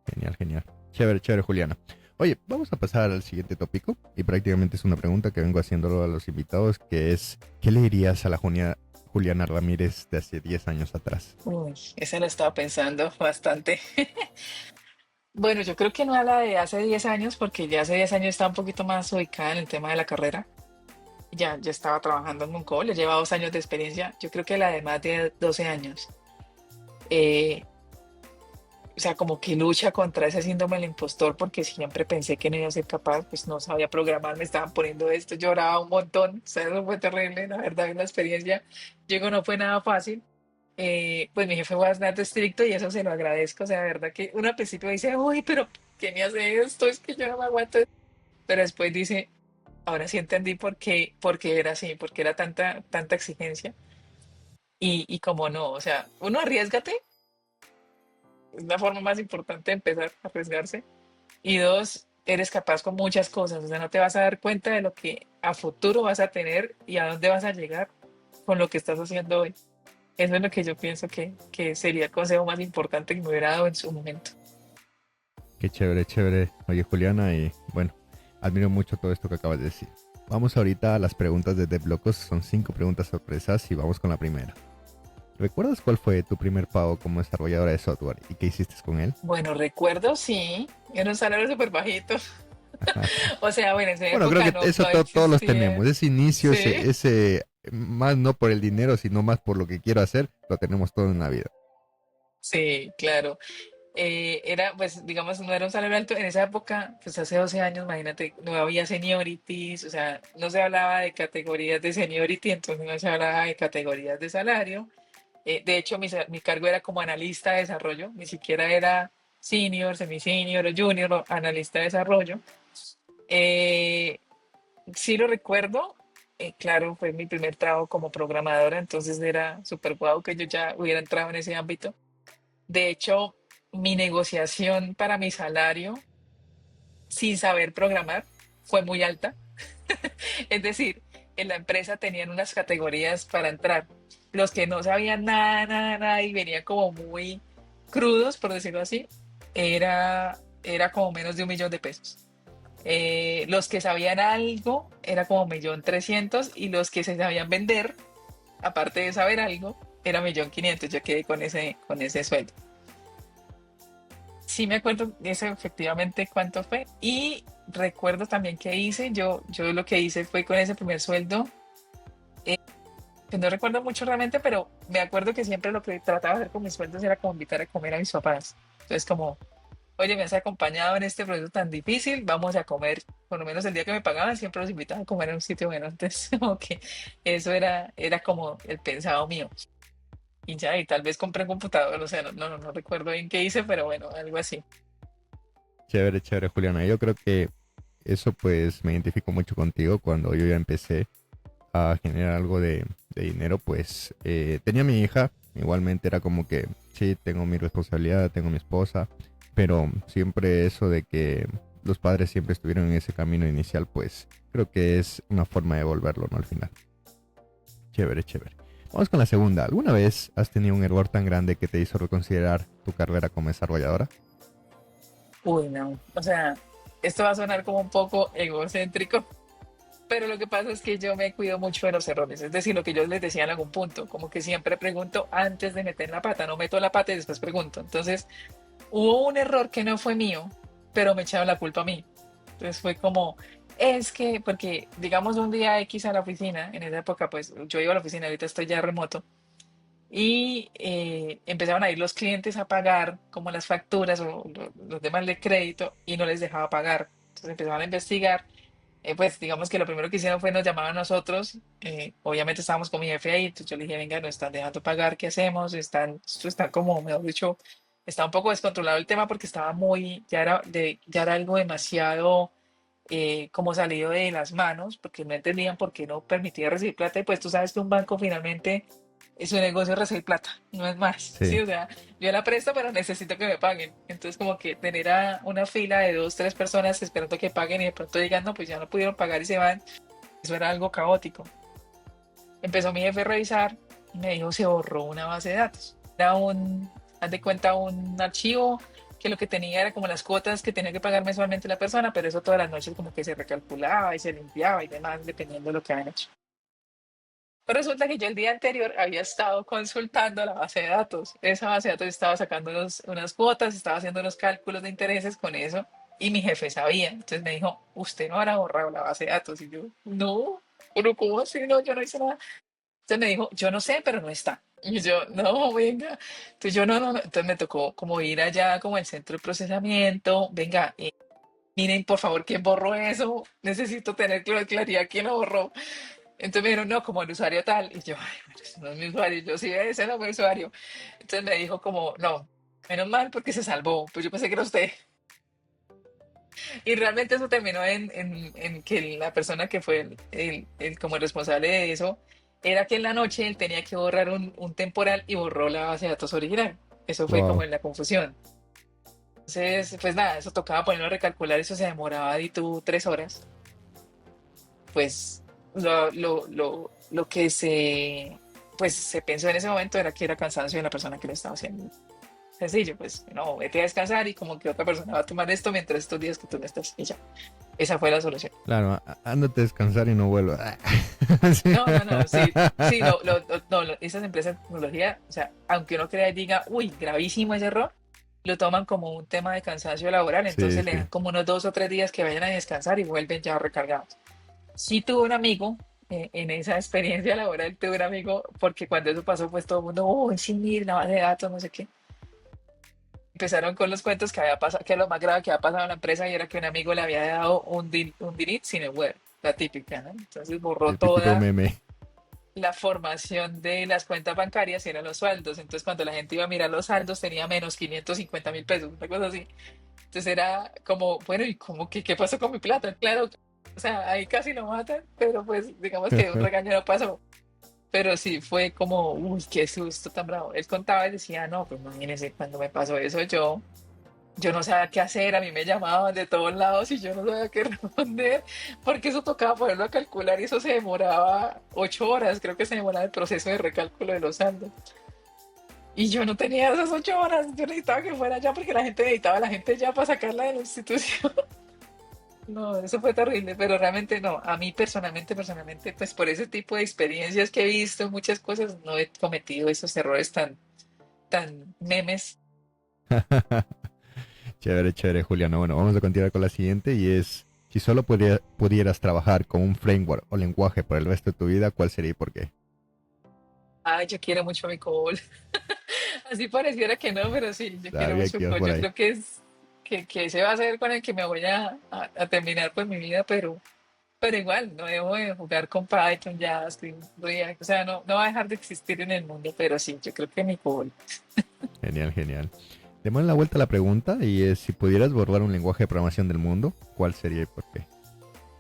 Genial, genial. Chévere, chévere, Juliana. Oye, vamos a pasar al siguiente tópico y prácticamente es una pregunta que vengo haciéndolo a los invitados, que es, ¿qué le dirías a la Juliana Ramírez de hace 10 años atrás? Uy, esa la estaba pensando bastante. Bueno, yo creo que no a la de hace 10 años, porque ya hace 10 años estaba un poquito más ubicada en el tema de la carrera. Ya estaba trabajando en un cole, lleva 2 años de experiencia. Yo creo que la de más de 12 años. Eh, o sea, como que lucha contra ese síndrome del impostor porque siempre pensé que no iba a ser capaz, pues no sabía programar, me estaban poniendo esto, lloraba un montón, o sea, eso fue terrible, la verdad, la experiencia, llegó, no fue nada fácil. Pues mi jefe fue bastante estricto y eso se lo agradezco, o sea, de verdad que uno al principio dice, uy, pero ¿quién me hace esto? Es que yo no me aguanto. Pero después dice, ahora sí entendí por qué era así, por qué era tanta exigencia. Y como no, o sea, uno arriesgate, es la forma más importante de empezar a arriesgarse. Y dos, eres capaz con muchas cosas, o sea, no te vas a dar cuenta de lo que a futuro vas a tener y a dónde vas a llegar con lo que estás haciendo hoy. Eso es lo que yo pienso que sería el consejo más importante que me hubiera dado en su momento. Qué chévere, chévere. Oye, Juliana, y bueno, admiro mucho todo esto que acabas de decir. Vamos ahorita a las preguntas de Deblocos. Son 5 preguntas sorpresas y vamos con la primera. ¿Recuerdas cuál fue tu primer pago como desarrolladora de software y qué hiciste con él? Bueno, recuerdo, sí, era un salario súper bajito. O sea, bueno, en esa Bueno, creo época que no, eso no todos los tenemos. existía. Ese inicio, Sí, más no por el dinero, sino más por lo que quiero hacer, lo tenemos todo en la vida. sí, claro. Era, pues, digamos, no era un salario alto. En esa época, pues hace 12 años, imagínate, no había seniorities, o sea, no se hablaba de categorías de seniority, entonces no se hablaba de categorías de salario. De hecho, mi cargo era como analista de desarrollo, ni siquiera era senior, semi-senior o junior, o analista de desarrollo. Eh, sí lo recuerdo, claro, fue mi primer trabajo como programadora, entonces era súper guau que yo ya hubiera entrado en ese ámbito. De hecho, mi negociación para mi salario sin saber programar fue muy alta. Es decir, en la empresa tenían unas categorías para entrar. Los que no sabían nada, nada, nada y venían como muy crudos, por decirlo así, era como menos de 1 millón de pesos. Los que sabían algo era como 1.300.000 y los que se sabían vender, aparte de saber algo, era 1.500.000. Yo quedé con ese sueldo. Sí me acuerdo eso efectivamente cuánto fue y recuerdo también que hice, yo lo que hice fue con ese primer sueldo, eh, que no recuerdo mucho realmente, pero me acuerdo que siempre lo que trataba de hacer con mis sueldos era como invitar a comer a mis papás. Entonces como, oye, me has acompañado en este proceso tan difícil, vamos a comer, por lo menos el día que me pagaban siempre los invitaba a comer en un sitio bueno, entonces como que eso era como el pensado mío. Y ya, y tal vez compré un computador, o sea, no recuerdo bien qué hice, pero bueno, algo así. Chévere, chévere, Juliana. Yo creo que eso pues me identifico mucho contigo cuando yo ya empecé a generar algo de dinero, pues tenía mi hija, igualmente era como que sí, tengo mi responsabilidad, tengo mi esposa, pero siempre eso de que los padres siempre estuvieron en ese camino inicial, pues creo que es una forma de volverlo, ¿no? Al final. Chévere, chévere. Vamos con la segunda. ¿Alguna vez has tenido un error tan grande que te hizo reconsiderar tu carrera como desarrolladora? Uy, no. O sea, esto va a sonar como un poco egocéntrico, pero lo que pasa es que yo me cuido mucho de los errores. Es decir, lo que yo les decía en algún punto, como que siempre pregunto antes de meter la pata, no meto la pata y después pregunto. Entonces, hubo un error que no fue mío, pero me echaron la culpa a mí. Entonces fue como, es que, porque digamos un día X a la oficina, en esa época pues yo iba a la oficina, ahorita estoy ya remoto, y empezaban a ir los clientes a pagar como las facturas o los demás de crédito y no les dejaba pagar. Entonces empezaban a investigar. Pues digamos que lo primero que hicieron fue nos llamaban a nosotros. Obviamente estábamos con mi jefe ahí, entonces yo le dije, venga, nos están dejando pagar, ¿qué hacemos? Esto está como, mejor dicho, está un poco descontrolado el tema porque estaba muy, ya era algo demasiado como salido de las manos, porque no entendían por qué no permitía recibir plata. Y pues tú sabes que un banco finalmente su negocio es recibir plata, no es más. Sí, Sí. o sea, yo la presto, pero necesito que me paguen. Entonces, como que tener a una fila de dos, tres personas esperando que paguen y de pronto digan, no, pues ya no pudieron pagar y se van, eso era algo caótico. Empezó mi jefe a revisar y me dijo, se borró una base de datos. Era haz de cuenta, un archivo que lo que tenía era como las cuotas que tenía que pagar mensualmente la persona, pero eso todas las noches como que se recalculaba y se limpiaba y demás, dependiendo de lo que habían hecho. Pero resulta que yo el día anterior había estado consultando la base de datos. Esa base de datos estaba sacando unas cuotas, estaba haciendo unos cálculos de intereses con eso y mi jefe sabía. Entonces me dijo, usted no habrá borrado la base de datos. Y yo, no, pero ¿cómo así? No, yo no hice nada. Entonces me dijo, yo no sé, pero no está. Y yo, no, venga. Entonces yo, no. Entonces me tocó como ir allá como al centro de procesamiento. Venga, miren, por favor, ¿quién borró eso? Necesito tener claridad quién lo borró. Entonces me dijeron, no, como el usuario tal. Y yo, ay, pero ese no es mi usuario. Yo sí, ese no es mi usuario. Entonces me dijo como, no, menos mal porque se salvó. Pues yo pensé que era usted. Y realmente eso terminó en que la persona que fue como el responsable de eso era que en la noche él tenía que borrar un temporal y borró la base de datos original. Eso fue como Wow. en la confusión. Entonces, pues nada, eso tocaba ponerlo a recalcular, eso se demoraba y tú 3 horas. Pues lo que pues se pensó en ese momento era que era cansancio de la persona que lo estaba haciendo. Sencillo, pues no, vete a descansar y como que otra persona va a tomar esto mientras estos días que tú no estás. Y ya, esa fue la solución. Claro, ándate a descansar y no vuelvas. Sí. No, no, no, sí, sí, no, esas empresas de tecnología, o sea, aunque uno crea y diga, uy, gravísimo ese error, lo toman como un tema de cansancio laboral, Sí, entonces le sí. dan como unos 2 o 3 días que vayan a descansar y vuelven ya recargados. Sí tuve un amigo, en esa experiencia laboral tuve un amigo, porque cuando eso pasó, pues todo el mundo, uy, sí, mira, la base de datos, no sé qué. Empezaron con los cuentos que había pasado, que es lo más grave que había pasado en la empresa y era que un amigo le había dado un delete sin el web, la típica, ¿no? Entonces borró El típico toda meme. la formación de las cuentas bancarias y eran los sueldos. Entonces, cuando la gente iba a mirar los saldos, tenía menos 550.000 pesos, una cosa así. Entonces era como, bueno, ¿y cómo que qué pasó con mi plata? Claro, o sea, ahí casi lo matan, pero pues digamos que un regaño no pasó. Pero sí fue como, uy, qué susto tan bravo. Él contaba y decía, no, pues imagínense, cuando me pasó eso, yo no sabía qué hacer, a mí me llamaban de todos lados y yo no sabía qué responder, porque eso tocaba ponerlo a calcular y eso se demoraba 8 horas, creo que se demoraba el proceso de recálculo de los saldos. Y yo no tenía esas 8 horas, yo necesitaba que fuera ya porque la gente necesitaba a la gente ya para sacarla de la institución. No, eso fue terrible, pero realmente no, a mí personalmente, pues por ese tipo de experiencias que he visto, muchas cosas, no he cometido esos errores tan memes. Chévere, chévere, Juliano. Bueno, vamos a continuar con la siguiente y es, si solo pudieras trabajar con un framework o lenguaje por el resto de tu vida, ¿cuál sería y por qué? Ay, yo quiero mucho mi cobol. Así pareciera que no, pero sí, yo quiero Sabía mucho que ibas Code. por Yo ahí. creo que ese va a ser con el que me voy a terminar pues mi vida, pero igual, no dejo de jugar con Python, JavaScript, React, o sea, no va a dejar de existir en el mundo, pero sí, yo creo que mi Code. Genial, genial. Demos la vuelta a la pregunta y es, si pudieras borrar un lenguaje de programación del mundo, ¿cuál sería y por qué?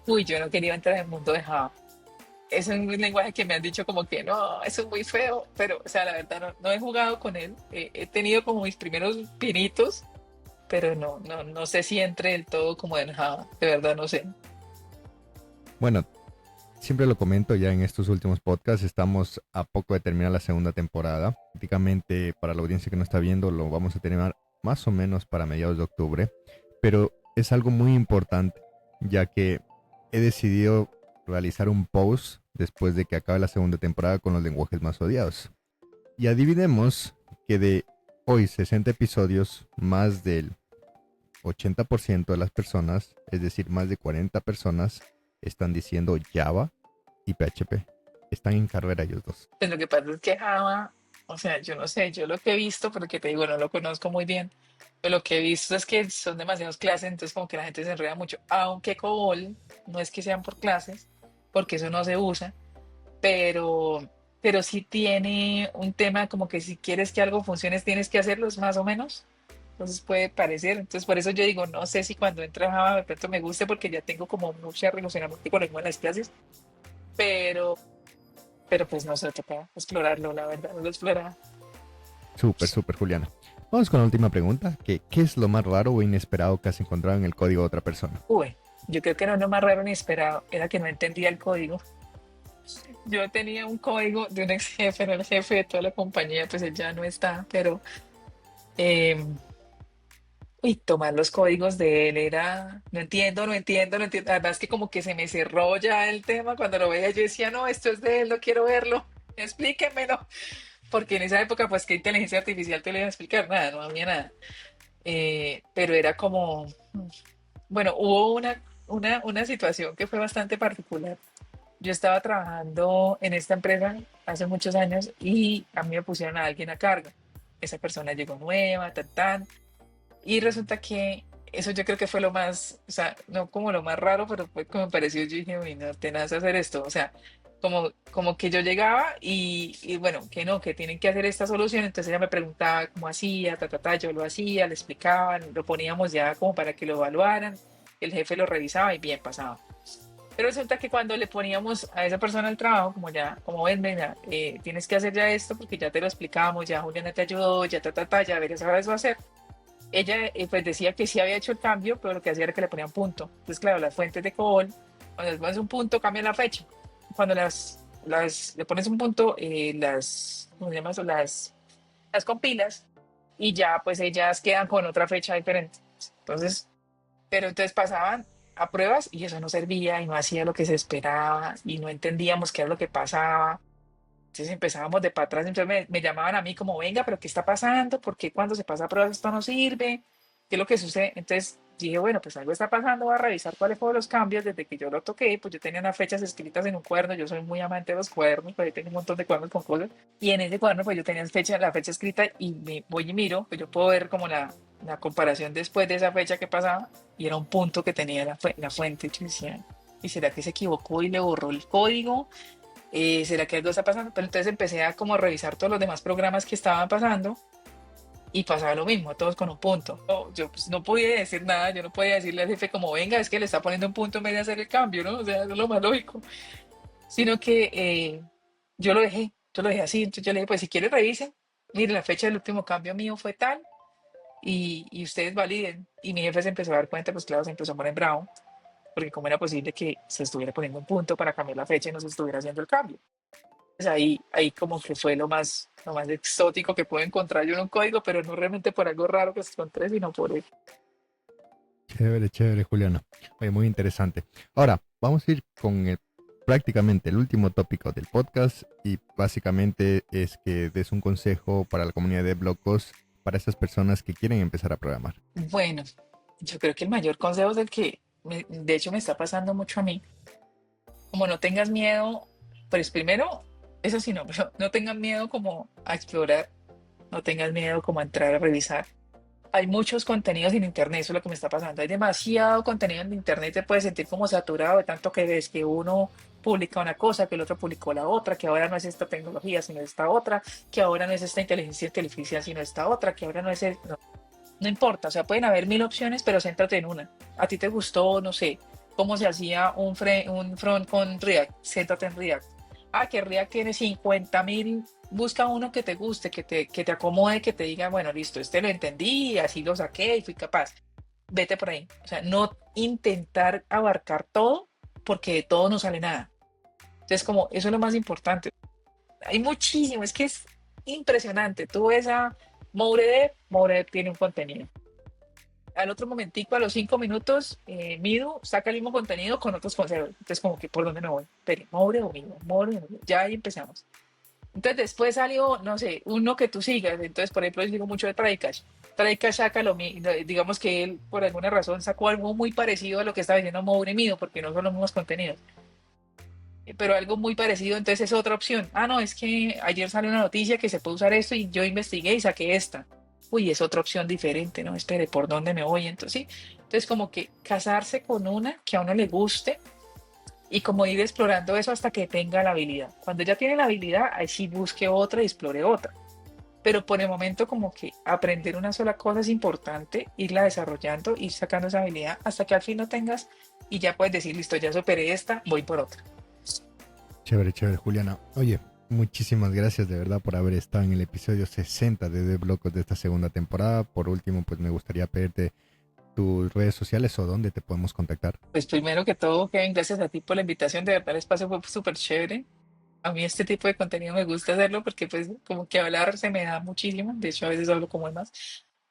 Uy, yo no quería entrar en el mundo de Java. Es un lenguaje que me han dicho como que no, eso es muy feo, pero, o sea, la verdad no he jugado con él. He tenido como mis primeros pinitos, pero no sé si entre del todo como en Java, de verdad no sé. Bueno, siempre lo comento ya en estos últimos podcasts, estamos a poco de terminar la segunda temporada. Prácticamente para la audiencia que no está viendo lo vamos a terminar más o menos para mediados de octubre, pero es algo muy importante ya que he decidido realizar un post después de que acabe la segunda temporada con los lenguajes más odiados. Y adivinemos que de hoy 60 episodios, más del 80% de las personas, es decir, más de 40 personas, están diciendo Java y PHP. Están en carrera ellos dos. Pues lo que pasa es que Java, o sea, yo no sé, yo lo que he visto, porque te digo, no lo conozco muy bien, pero lo que he visto es que son demasiadas clases, entonces como que la gente se enreda mucho, aunque COBOL no es que sean por clases, porque eso no se usa, pero, pero sí tiene un tema como que si quieres que algo funcione tienes que hacerlo, es más o menos. Entonces puede parecer, entonces por eso yo digo, no sé si cuando entre a Java de pronto me guste porque ya tengo como mucha relacionamiento con alguna de las clases, pero pues no se toca explorarlo, la verdad, no lo explora. Súper, súper, Juliana. Vamos con la última pregunta, que ¿qué es lo más raro o inesperado que has encontrado en el código de otra persona? Uy, yo creo que no es lo más raro ni esperado, era que no entendía el código. Yo tenía un código de un ex jefe, era el jefe de toda la compañía, pues él ya no está, pero eh, uy, tomar los códigos de él era, no entiendo. Además que como que se me cerró ya el tema cuando lo veía, yo decía, no, esto es de él, no quiero verlo, explíquenmelo. Porque en esa época, pues, ¿qué inteligencia artificial te le iba a explicar? Nada, no había nada. Pero era como, bueno, hubo una situación que fue bastante particular. Yo estaba trabajando en esta empresa hace muchos años y a mí me pusieron a alguien a cargo. Esa persona llegó nueva, y resulta que eso yo creo que fue lo más, o sea, no como lo más raro, pero fue como me pareció, yo dije, uy, no, tenaz hacer esto. O sea, como que yo llegaba y bueno, que no, que tienen que hacer esta solución. Entonces ella me preguntaba cómo hacía, yo lo hacía, le explicaban, lo poníamos ya como para que lo evaluaran. el jefe lo revisaba y bien pasaba. Pero resulta que cuando le poníamos a esa persona el trabajo, como ya, como ven, venga, tienes que hacer ya esto porque ya te lo explicamos, ya Juliana te ayudó, ya ya deberías saber eso hacer. Ella pues decía que sí había hecho el cambio, pero lo que hacía era que le ponía un punto. Entonces, claro, las fuentes de COBOL, cuando les pones un punto, cambian la fecha. Cuando le pones un punto, ¿cómo se llama eso? Las compilas y ya pues ellas quedan con otra fecha diferente. Entonces, pero entonces pasaban a pruebas y eso no servía y no hacía lo que se esperaba y no entendíamos qué era lo que pasaba. Entonces empezábamos de para atrás, entonces me llamaban a mí como, venga, pero ¿qué está pasando? ¿Por qué cuando se pasa a pruebas esto no sirve? ¿Qué es lo que sucede? Entonces dije, bueno, pues algo está pasando, voy a revisar cuáles fueron los cambios desde que yo lo toqué, pues yo tenía unas fechas escritas en un cuaderno, yo soy muy amante de los cuadernos, pues ahí tengo un montón de cuadernos con cosas, y en ese cuaderno pues yo tenía la fecha escrita y me voy y miro, pues yo puedo ver como la comparación después de esa fecha que pasaba, y era un punto que tenía la fuente, yo decía, ¿y será que se equivocó y le borró el código? ¿Será que algo está pasando? Pero entonces empecé a como revisar todos los demás programas que estaban pasando y pasaba lo mismo, todos con un punto. Yo pues, no podía decir nada, yo no podía decirle al jefe como, venga, es que le está poniendo un punto en vez de hacer el cambio, ¿no? O sea, eso es lo más lógico. Sino que yo lo dejé así, entonces yo le dije, pues si quiere revisen, mire, la fecha del último cambio mío fue tal y ustedes validen. Y mi jefe se empezó a dar cuenta, pues claro, se empezó a poner bravo, porque cómo era posible que se estuviera poniendo un punto para cambiar la fecha y no se estuviera haciendo el cambio. Pues ahí como que fue lo más exótico que pude encontrar yo en un código, pero no realmente por algo raro que encontré, sino por eso. Chévere, chévere, Juliana. Oye, muy interesante. Ahora, vamos a ir con prácticamente el último tópico del podcast y básicamente es que des un consejo para la comunidad de Blocos para esas personas que quieren empezar a programar. Bueno, yo creo que el mayor consejo es el que, de hecho, me está pasando mucho a mí. Como no tengas miedo, pues primero, eso sí, no, pero no tengas miedo como a explorar, no tengas miedo como a entrar a revisar. Hay muchos contenidos en internet, eso es lo que me está pasando. Hay demasiado contenido en internet, te puedes sentir como saturado de tanto que ves que uno publica una cosa, que el otro publicó la otra, que ahora no es esta tecnología, sino esta otra, que ahora no es esta inteligencia artificial, sino esta otra, que ahora no es no, no importa, o sea, pueden haber mil opciones, pero céntrate en una. ¿A ti te gustó, no sé, cómo se hacía un front con React? Céntrate en React. Ah, que React tiene 50.000, busca uno que te guste, que te acomode, que te diga, bueno, listo, este lo entendí, así lo saqué y fui capaz. Vete por ahí. O sea, no intentar abarcar todo, porque de todo no sale nada. Entonces, como eso es lo más importante. Hay muchísimo, es que es impresionante. Tú ves a MoureDev tiene un contenido. Al otro momentico, a los 5 minutos, Midu saca el mismo contenido con otros consejos. Entonces, como que, ¿por dónde me voy? Espere, Moure o Midu, Moure o Midu. Ya ahí empezamos. Entonces, después salió, no sé, uno que tú sigas. Entonces, por ejemplo, yo digo mucho de Trycash. Trycash saca lo mismo, digamos que él, por alguna razón, sacó algo muy parecido a lo que estaba diciendo Moure y Midu, porque no son los mismos contenidos. Pero algo muy parecido, entonces es otra opción. Ah, no, es que ayer salió una noticia que se puede usar esto y yo investigué y saqué esta. Uy, es otra opción diferente, ¿no? Espere, ¿por dónde me voy? Entonces, sí. Entonces, como que casarse con una que a uno le guste y como ir explorando eso hasta que tenga la habilidad. Cuando ya tiene la habilidad, ahí sí busque otra y explore otra. Pero por el momento, como que aprender una sola cosa es importante, irla desarrollando, ir sacando esa habilidad hasta que al fin lo tengas y ya puedes decir, listo, ya superé esta, voy por otra. Chévere, chévere, Juliana. Oye, muchísimas gracias de verdad por haber estado en el episodio 60 de Blocos de esta segunda temporada. Por último, pues me gustaría pedirte tus redes sociales o dónde te podemos contactar. Pues primero que todo, Kevin, gracias a ti por la invitación, de verdad el espacio fue súper chévere. A mí este tipo de contenido me gusta hacerlo porque pues como que hablar se me da muchísimo, de hecho a veces hablo como demás,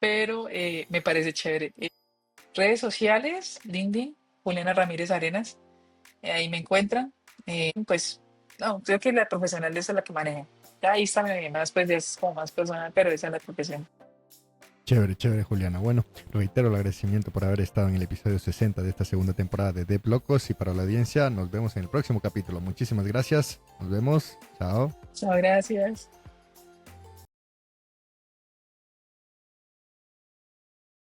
pero me parece chévere. Redes sociales, LinkedIn, Juliana Ramírez Arenas, ahí me encuentran. Pues no, creo que la profesional es la que maneja. Ya ahí está mi demás, pues es como más personal, pero esa es la profesión. Chévere, chévere, Juliana. Bueno, reitero el agradecimiento por haber estado en el episodio 60 de esta segunda temporada de Blocos y para la audiencia nos vemos en el próximo capítulo. Muchísimas gracias. Nos vemos. Chao. Muchas gracias.